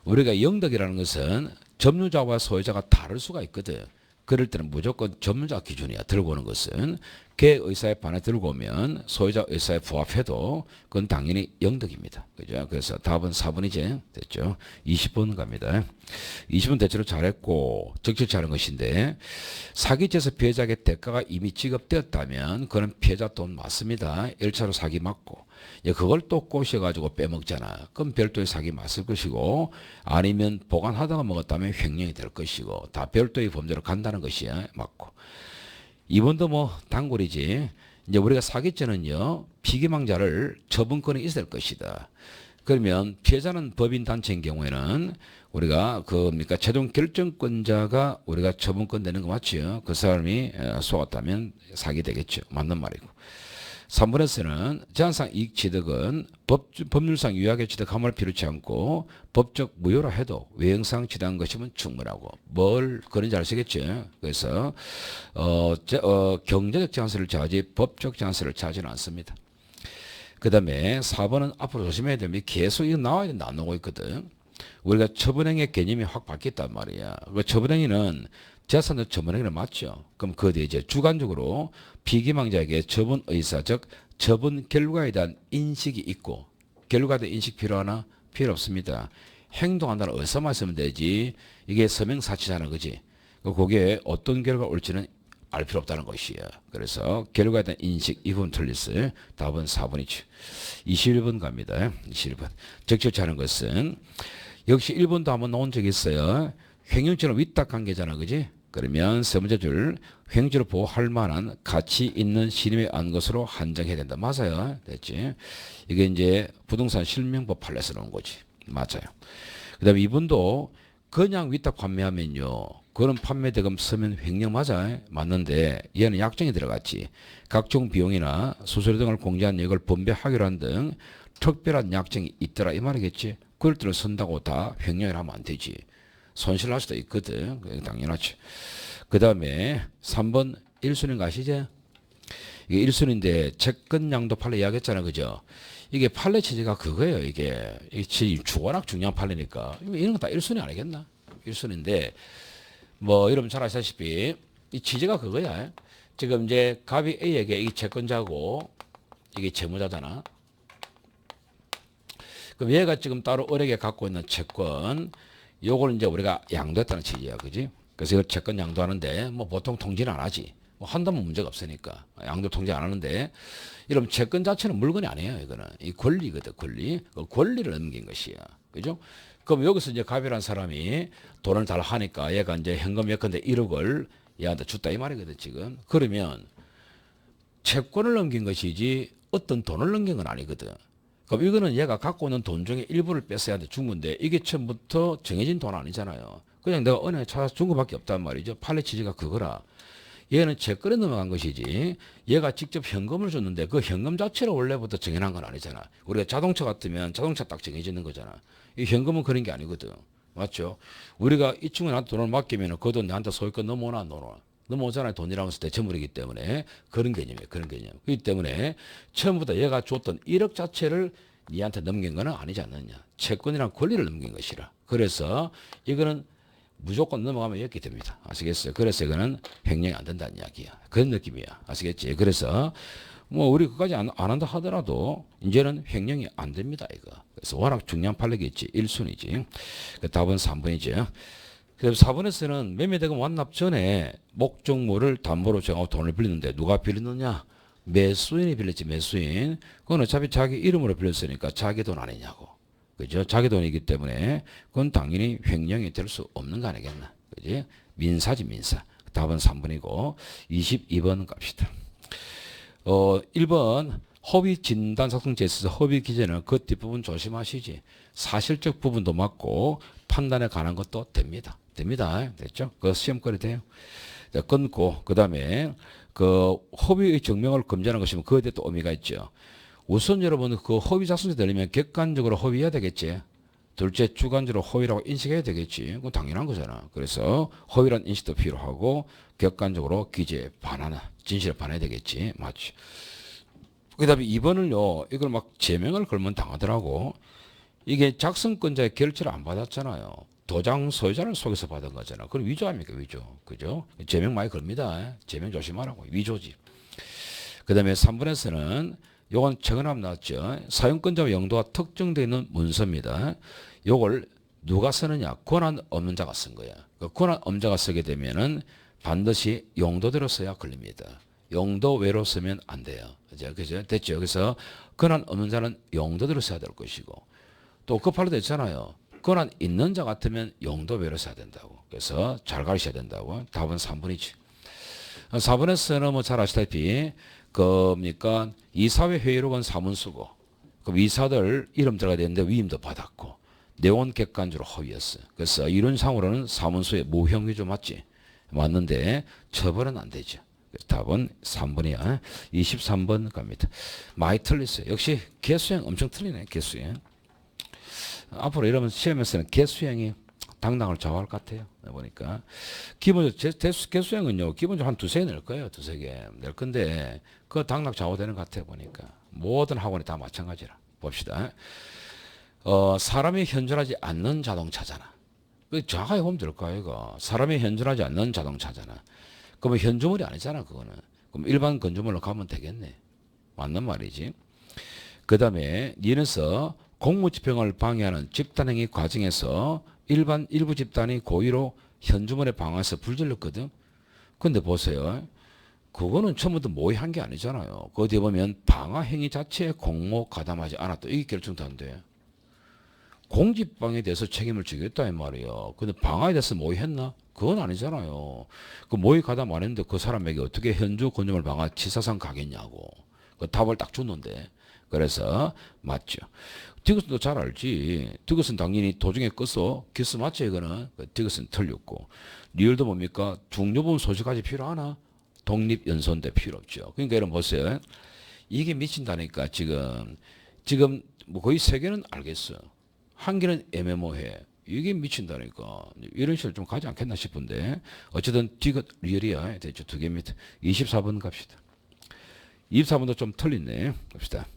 우리가 영덕이라는 것은 점유자와 소유자가 다를 수가 있거든. 그럴 때는 무조건 점유자 기준이야. 들고 오는 것은 걔 의사에 반해 들고 오면 소유자 의사에 부합해도 그건 당연히 영덕입니다. 그죠? 그래서 답은 4번이지. 됐죠? 20번 갑니다. 20번 대체로 잘했고 적절치 않은 것인데 사기죄에서 피해자에게 대가가 이미 지급되었다면 그는 피해자 돈 맞습니다. 1차로 사기 맞고 그걸 또 꼬셔가지고 빼먹잖아. 그럼 별도의 사기 맞을 것이고 아니면 보관하다가 먹었다면 횡령이 될 것이고 다 별도의 범죄로 간다는 것이야. 맞고 2번도 뭐 단골이지. 이제 우리가 사기죄는요 피기망자를 처분권이 있을 것이다. 그러면 피해자는 법인 단체인 경우에는 우리가 그뭡니까 최종 결정권자가 우리가 처분권 되는 거 맞죠? 그 사람이 속았다면 사기 되겠죠. 맞는 말이고. 3번에서는 제한상 이익 취득은 법률상 유약의 취득함을 필요치 않고 법적 무효라 해도 외형상 취득한 것이면 충분하고 뭘 그런지 아시겠죠? 그래서 경제적 제한세를 취하지 법적 제한세를 취하지는 않습니다. 그 다음에 4번은 앞으로 조심해야 됩니다. 계속 이거 나와야 된다 안 나오고 있거든. 우리가 처분행위의 개념이 확 바뀌었단 말이야. 그 처분행위는 재산적 처분행위는 맞죠. 그럼 그 뒤에 이제 주관적으로 피기망자에게 처분 의사 즉 처분 결과에 대한 인식이 있고 결과에 대한 인식 필요하나? 필요 없습니다. 행동한다는 어디서만 쓰면 되지 이게 서명사치자는 거지. 그게 어떤 결과가 올지는 알 필요 없다는 것이야. 그래서 결과에 대한 인식 이 부분 틀렸어요. 답은 4번이죠. 21번 갑니다. 21번. 적절치 않은 것은 역시 1번도 한번 나온 적이 있어요. 횡령죄는 위탁관계잖아. 그지? 그러면 세 번째 줄 횡령죄를 보호할 만한 가치 있는 신임에 안 것으로 한정해야 된다. 맞아요. 됐지? 이게 이제 부동산 실명법 판례에서 나온 거지. 맞아요. 그 다음에 2번도 그냥 위탁 판매하면요. 그런 판매대금 쓰면 횡령 맞아. 맞는데 얘는 약정이 들어갔지. 각종 비용이나 수수료 등을 공제한 여익을 분배하기로 한 등 특별한 약정이 있더라 이 말이겠지. 그럴 때를 쓴다고 다 횡령을 하면 안 되지. 손실날 수도 있거든. 당연하지. 그 다음에 3번 1순위인 거 아시죠? 이게 1순위인데 채권양도 판례 이야기했잖아. 그죠? 이게 판례 취지가 그거예요. 이게 워낙 중요한 판례니까. 이런 거 다 1순위 아니겠나? 1순위인데 뭐 여러분 잘 아시다시피 이 취지가 그거야. 지금 이제 갑이 A에게 이 채권자고 이게 채무자잖아. 그럼 얘가 지금 따로 을에게 갖고 있는 채권 요걸 이제 우리가 양도했다는 취지야. 그지? 그래서 이걸 채권 양도하는데 뭐 보통 통지는 안 하지. 뭐 한다면 문제가 없으니까 양도 통지 안 하는데 이런 채권 자체는 물건이 아니에요. 이거는 이 권리거든. 권리. 그 권리를 넘긴 것이야. 그죠? 그럼 여기서 이제 갑이라는 사람이 돈을 달라 하니까 얘가 이제 현금 예컨대 1억을 얘한테 줬다 이 말이거든 지금. 그러면 채권을 넘긴 것이지 어떤 돈을 넘긴 건 아니거든. 그럼 이거는 얘가 갖고 있는 돈 중에 일부를 뺏어 얘한테 준 건데 이게 처음부터 정해진 돈 아니잖아요. 그냥 내가 은행에 찾아서 준 것밖에 없단 말이죠. 판례 취지가 그거라. 얘는 채권에 넘어간 것이지 얘가 직접 현금을 줬는데 그 현금 자체를 원래부터 정해놓은 건 아니잖아. 우리가 자동차 같으면 자동차 딱 정해지는 거잖아. 이 현금은 그런 게 아니거든. 맞죠? 우리가 이 친구가 나한테 돈을 맡기면 그 돈 나한테 소유권 넘어오나 안 넘어오나? 넘어오잖아요. 돈이라고 해서 대체물이기 때문에 그런 개념이에요. 그런 개념. 그렇기 때문에 처음부터 얘가 줬던 1억 자체를 니한테 넘긴 거는 아니지 않느냐. 채권이란 권리를 넘긴 것이라. 그래서 이거는 무조건 넘어가면 이렇게 됩니다. 아시겠어요? 그래서 이거는 횡령이 안 된다는 이야기야. 그런 느낌이야. 아시겠지? 그래서 뭐 우리 그까지 안 한다 하더라도 이제는 횡령이 안 됩니다. 이거. 그래서 워낙 중요한 판례겠지. 1순위지. 그 답은 3번이죠. 그래서 4번에서는 매매대금 완납 전에 목적물을 담보로 정하고 돈을 빌리는데 누가 빌리느냐? 매수인이 빌렸지. 매수인. 그건 어차피 자기 이름으로 빌렸으니까 자기 돈 아니냐고. 그죠? 자기 돈이기 때문에 그건 당연히 횡령이 될 수 없는 거 아니겠나. 그지? 민사지 민사. 답은 3번이고 22번 갑시다. 1번 허위 진단 작성제에 있어서 허위 기재는 그 뒷부분 조심하시지. 사실적 부분도 맞고 판단에 관한 것도 됩니다. 됩니다. 됐죠? 그 시험거리 돼요. 자, 끊고 그다음에 그 허위의 증명을 검증하는 것이면 그에 대해 또 의미가 있죠. 우선 여러분 그 허위 작성제 되려면 객관적으로 허위해야 되겠지. 둘째 주관적으로 허위라고 인식해야 되겠지. 그건 당연한 거잖아. 그래서 허위란 인식도 필요하고 객관적으로 기재에 반하나 진실에 반해야 되겠지. 맞지. 그다음에 2번을요. 이걸 막 제명을 걸면 당하더라고. 이게 작성권자의 결재를 안 받았잖아요. 도장 소유자를 속여서 받은 거잖아. 그럼 위조 아닙니까? 위조. 그죠? 제명 많이 걸립니다. 제명 조심하라고. 위조지. 그다음에 3번에서는 요건 최근에 한번 나왔죠. 사용권자와 용도가 특정되어 있는 문서입니다. 요걸 누가 쓰느냐? 권한 없는 자가 쓴 거야. 그 권한 없는 자가 쓰게 되면은 반드시 용도대로 써야 걸립니다. 용도 외로 쓰면 안 돼요. 그죠? 됐죠? 그래서 권한 없는 자는 용도대로 써야 될 것이고 또 급할로 됐잖아요. 권한 있는 자 같으면 용도 외로 써야 된다고. 그래서 잘 가르쳐야 된다고. 답은 3번이지. 4번에서는 뭐 잘 아시다시피 그니까 이사회 회의록은 사문수고 그럼 이사들 이름 들어가야 되는데 위임도 받았고 내원 객관적으로 허위였어. 그래서 이론상으로는 사문수의 무형 위조 맞지? 맞는데 처벌은 안 되죠. 답은 3번이야. 23번 갑니다. 많이 틀렸어요. 역시 개수형 엄청 틀리네. 개수형. 앞으로 이러면 시험에서는 개수형이 당당을 좌우할 것 같아요. 보니까 기본적으로 개수형은요 기본적으로 한 두세 개 낼 거예요. 두세 개 낼 건데 그 당락 좌우되는 것 같아요. 보니까 모든 학원이 다 마찬가지라. 봅시다. 사람이 현존하지 않는 자동차잖아. 그 정확하게 보면 될까요? 이거 사람이 현존하지 않는 자동차잖아. 그러면 현조물이 아니잖아. 그거는. 그럼 일반 건조물로 가면 되겠네. 맞는 말이지. 그 다음에 니는서 공무집행을 방해하는 집단행위 과정에서 일부 집단이 고의로 현주물에 방해해서 불질렀거든. 근데 보세요. 그거는 처음부터 모의한 게 아니잖아요. 그 어디에 보면 방화행위 자체에 공모 가담하지 않았다. 이게 결정도 안 돼. 공직방해에 대해서 책임을 지겠다 이 말이에요. 근데 방화에 대해서 모의했나? 그건 아니잖아요. 그 모의 가담 안 했는데 그 사람에게 어떻게 현주 건조물 방화 치사상 가겠냐고. 그 답을 딱 줬는데. 그래서 맞죠. 디귿은도 잘 알지. 디귿은 당연히 도중에 껐어. 기스 맞죠 이거는. 디귿은 틀렸고. 리얼도 뭡니까? 중요부분 소식까지 필요하나? 독립연소인데 필요 없죠. 그러니까 여러분 보세요. 이게 미친다니까 지금 뭐 거의 세 개는 알겠어. 한 개는 애매모호해. 이게 미친다니까. 이런 식으로 좀 가지 않겠나 싶은데 어쨌든 디귿 리얼이야. 됐죠. 두 개입니다. 24번 갑시다. 24번도 좀 틀리네. 봅시다.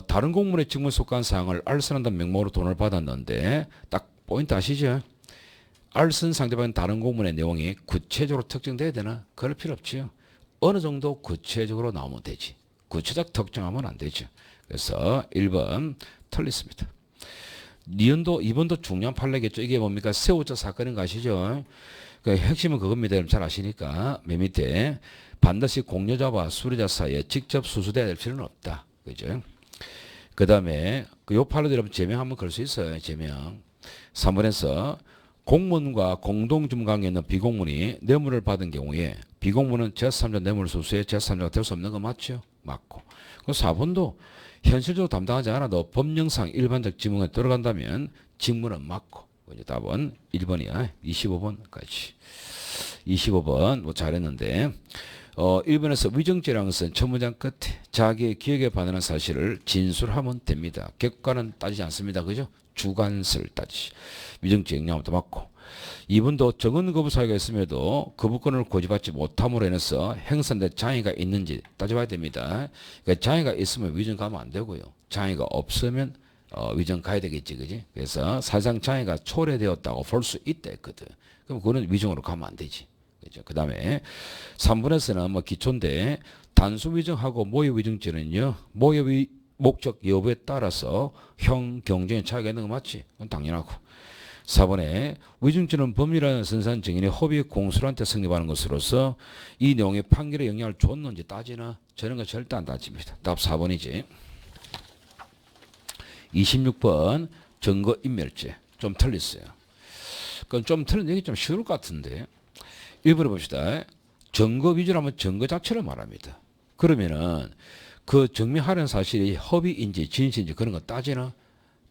다른 공무원의 직무에 속한 사항을 알선한다는 명목으로 돈을 받았는데 딱 포인트 아시죠? 알선 상대방은 다른 공무원의 내용이 구체적으로 특정돼야 되나? 그럴 필요 없지요. 어느 정도 구체적으로 나오면 되지. 구체적 특정하면 안 되죠. 그래서 1번 틀렸습니다. 니은도 2번도 중요한 판례겠죠. 이게 뭡니까? 새우젓 사건인 거 아시죠? 그 핵심은 그겁니다. 여러분 잘 아시니까 맨 밑에 반드시 공여자와 수리자 사이에 직접 수수돼야 될 필요는 없다. 그죠? 그 다음에 요 판례도 여러분 제명 한번 걸 수 있어요. 제명. 3번에서 공무원과 공동주무관계에 있는 비공무원이 뇌물을 받은 경우에 비공무원은 제3자 뇌물 수수에 제3자가 될 수 없는 거 맞죠? 맞고. 그 4번도 현실적으로 담당하지 않아도 법령상 일반적 지문에 들어간다면 직무는 맞고. 이제 답은 1번이야. 25번까지. 25번 뭐 잘했는데 1번에서 위정죄라는 것은 첫 문장 끝에 자기의 기억에 반하는 사실을 진술하면 됩니다. 객관은 따지지 않습니다. 그죠? 주관설 따지시. 위정죄 영향도 맞고. 2번도 정언 거부 사유가 있음에도 거부권을 고지받지 못함으로 인해서 행사된 장애가 있는지 따져봐야 됩니다. 그러니까 장애가 있으면 위정 가면 안 되고요. 장애가 없으면 위정 가야 되겠지. 그지? 그래서 사상 장애가 초래되었다고 볼 수 있다 했거든. 그럼 그거는 위정으로 가면 안 되지. 그죠? 그 다음에 3번에서는 뭐 기초인데 단수 위정하고 모의 위정죄는요. 모의 목적 여부에 따라서 형 경쟁의 차이가 있는 거 맞지? 그건 당연하고. 4번에 위증죄는 법률이라는 선산 증인의 허위 공소한테 성립하는 것으로서 이 내용의 판결에 영향을 줬는지 따지나 저런 거 절대 안 따집니다. 답 4번이지. 26번 증거인멸죄. 좀 틀렸어요. 그건 좀 틀린 얘기 좀 쉬울 것 같은데 1번을 봅시다. 증거 위조라면 증거 자체를 말합니다. 그러면은 그 증명하려는 사실이 허위인지 진실인지 그런 거 따지나?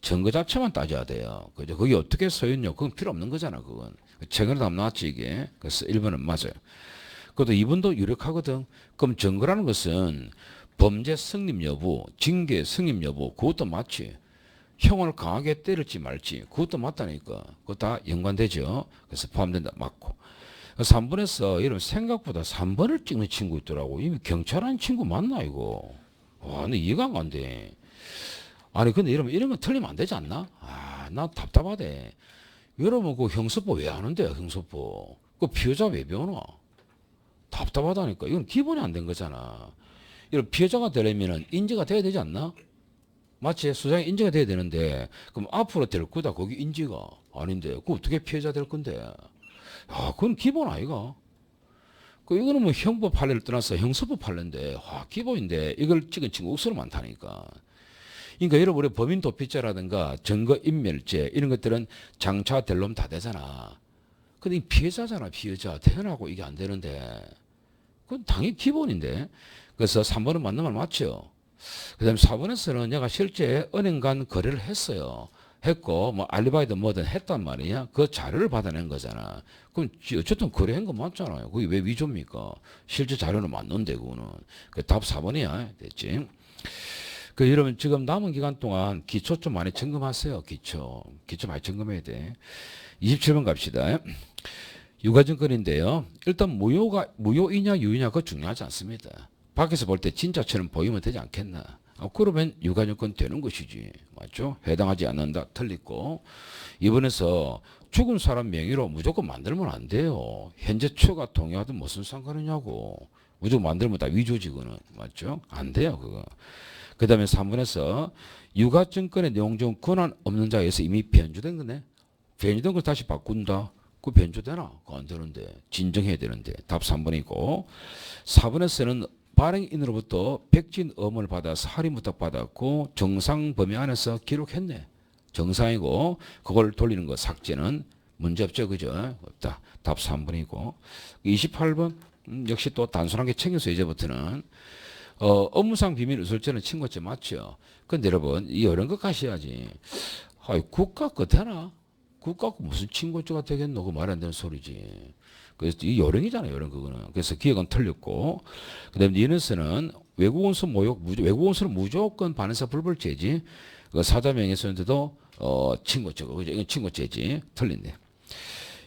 증거 자체만 따져야 돼요. 그죠? 그게 어떻게 써있냐? 그건 필요 없는 거잖아, 그건. 최근에도 안 나왔지, 이게. 그래서 1번은 맞아요. 그것도 2번도 유력하거든. 그럼 증거라는 것은 범죄 성립 여부, 징계 성립 여부, 그것도 맞지. 형을 강하게 때릴지 말지, 그것도 맞다니까. 그거 다 연관되죠. 그래서 포함된다, 맞고. 3번에서 이런 생각보다 3번을 찍는 친구 있더라고. 이미 경찰한 친구 맞나, 이거? 와, 근데 이해가 안 간대. 아니, 근데 이런 거 틀리면 안 되지 않나? 아, 나 답답하대. 여러분, 그 형사법 왜 하는데요, 형사법? 그 피해자 왜 배우나? 답답하다니까. 이건 기본이 안 된 거잖아. 이런 피해자가 되려면은 인지가 돼야 되지 않나? 마치 수장이 인지가 돼야 되는데, 그럼 앞으로 될 거다, 거기 인지가. 아닌데, 그 어떻게 피해자 될 건데? 야, 그건 기본 아이가? 그, 이거는 뭐 형법 판례를 떠나서 형사법 판례인데, 와, 기본인데, 이걸 찍은 친구 억수로 많다니까. 그러니까 여러분, 우리 범인 도피죄라든가 증거인멸죄, 이런 것들은 장차 될 놈 다 되잖아. 근데 이 피해자잖아, 피해자. 태어나고 이게 안 되는데. 그건 당연히 기본인데. 그래서 3번은 맞는 말 맞죠? 그 다음에 4번에서는 내가 실제 은행 간 거래를 했어요. 했고, 뭐, 알리바이든 뭐든 했단 말이야. 그 자료를 받아낸 거잖아. 그럼 어쨌든 거래한 거 맞잖아요. 그게 왜 위조입니까? 실제 자료는 맞는데, 그거는. 답 4번이야. 됐지? 그, 여러분, 지금 남은 기간 동안 기초 좀 많이 점검하세요. 기초 많이 점검해야 돼. 27번 갑시다. 유가증권인데요. 일단 무효이냐 유효냐 그거 중요하지 않습니다. 밖에서 볼 때 진짜처럼 보이면 되지 않겠나. 그러면 유가증권 되는 것이지. 맞죠? 해당하지 않는다. 틀리고. 이번에서 죽은 사람 명의로 무조건 만들면 안 돼요. 현재 처가 동의하든 무슨 상관이냐고. 무조건 만들면 다 위조지 그거는. 맞죠? 안 돼요 그거. 그 다음에 3번에서 유가증권의 내용 중 권한 없는 자에 의해서 이미 변조된 거네. 변조된 걸 다시 바꾼다. 그 변조되나? 그거 안 되는데. 진정해야 되는데. 답 3번이고. 4번에서는 발행인으로부터 백진 음을 받아서 할인 부탁받았고 정상 범위 안에서 기록했네. 정상이고 그걸 돌리는 거 삭제는 문제없죠. 그죠? 없다. 답 3번이고. 28번 역시 또 단순하게 챙겨서 이제부터는 업무상 비밀 누설죄는 친고죄 맞죠? 근데 여러분 이런 것 가셔야지. 국가 거 되나? 국가 거 무슨 친고죄가 되겠노? 그 말 안 되는 소리지. 그래서 이 요령이잖아요, 요령 그거는. 그래서 기억은 틀렸고, 그다음에 니네서는 외국원수 모욕, 외국원수는 무조건 반의사 불벌죄지. 그 사자명예훼손인데도 친고죄고, 그죠? 이건 친고죄지. 틀린데.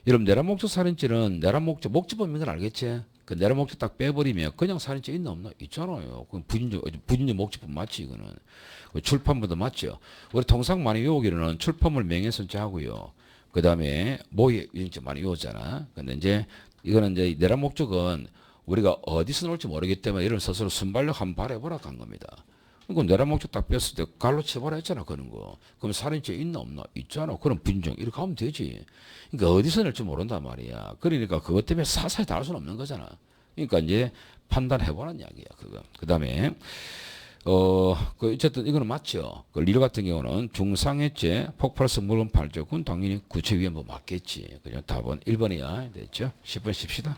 여러분 내란 목적 살인죄는 내란 목적 목적범인 건 알겠지? 그 내란 목적 딱 빼버리면 그냥 살인죄 있나 없나 있잖아요. 그럼 부진적 목적범 맞지 이거는. 출판물도 맞죠. 우리 통상 많이 외우기로는 출판물 명예훼손죄 하고요. 그 다음에 모의 유증죄 많이 외우잖아. 근데 이제 이거는 이제 내란 목적은 우리가 어디서 나올지 모르기 때문에 이런 스스로 순발력 한번 발휘해보라 한 겁니다. 그럼 내란 목적 딱 뺐을 때 갈로 쳐보라 했잖아 그런 거. 그럼 살인죄 있나 없나 있잖아. 그럼 부인정 이렇게 하면 되지. 그러니까 어디서 낼지 모른단 말이야. 그러니까 그것 때문에 사사히 다를 수는 없는 거잖아. 그러니까 이제 판단해보라는 이야기야 그거. 그 다음에 그 어쨌든 이거는 맞죠. 그 리로 같은 경우는 중상해죄, 폭발성 물건 발조, 그건 당연히 구체위헌법 맞겠지. 그냥 답은 1번이야. 됐죠? 10번 씁시다.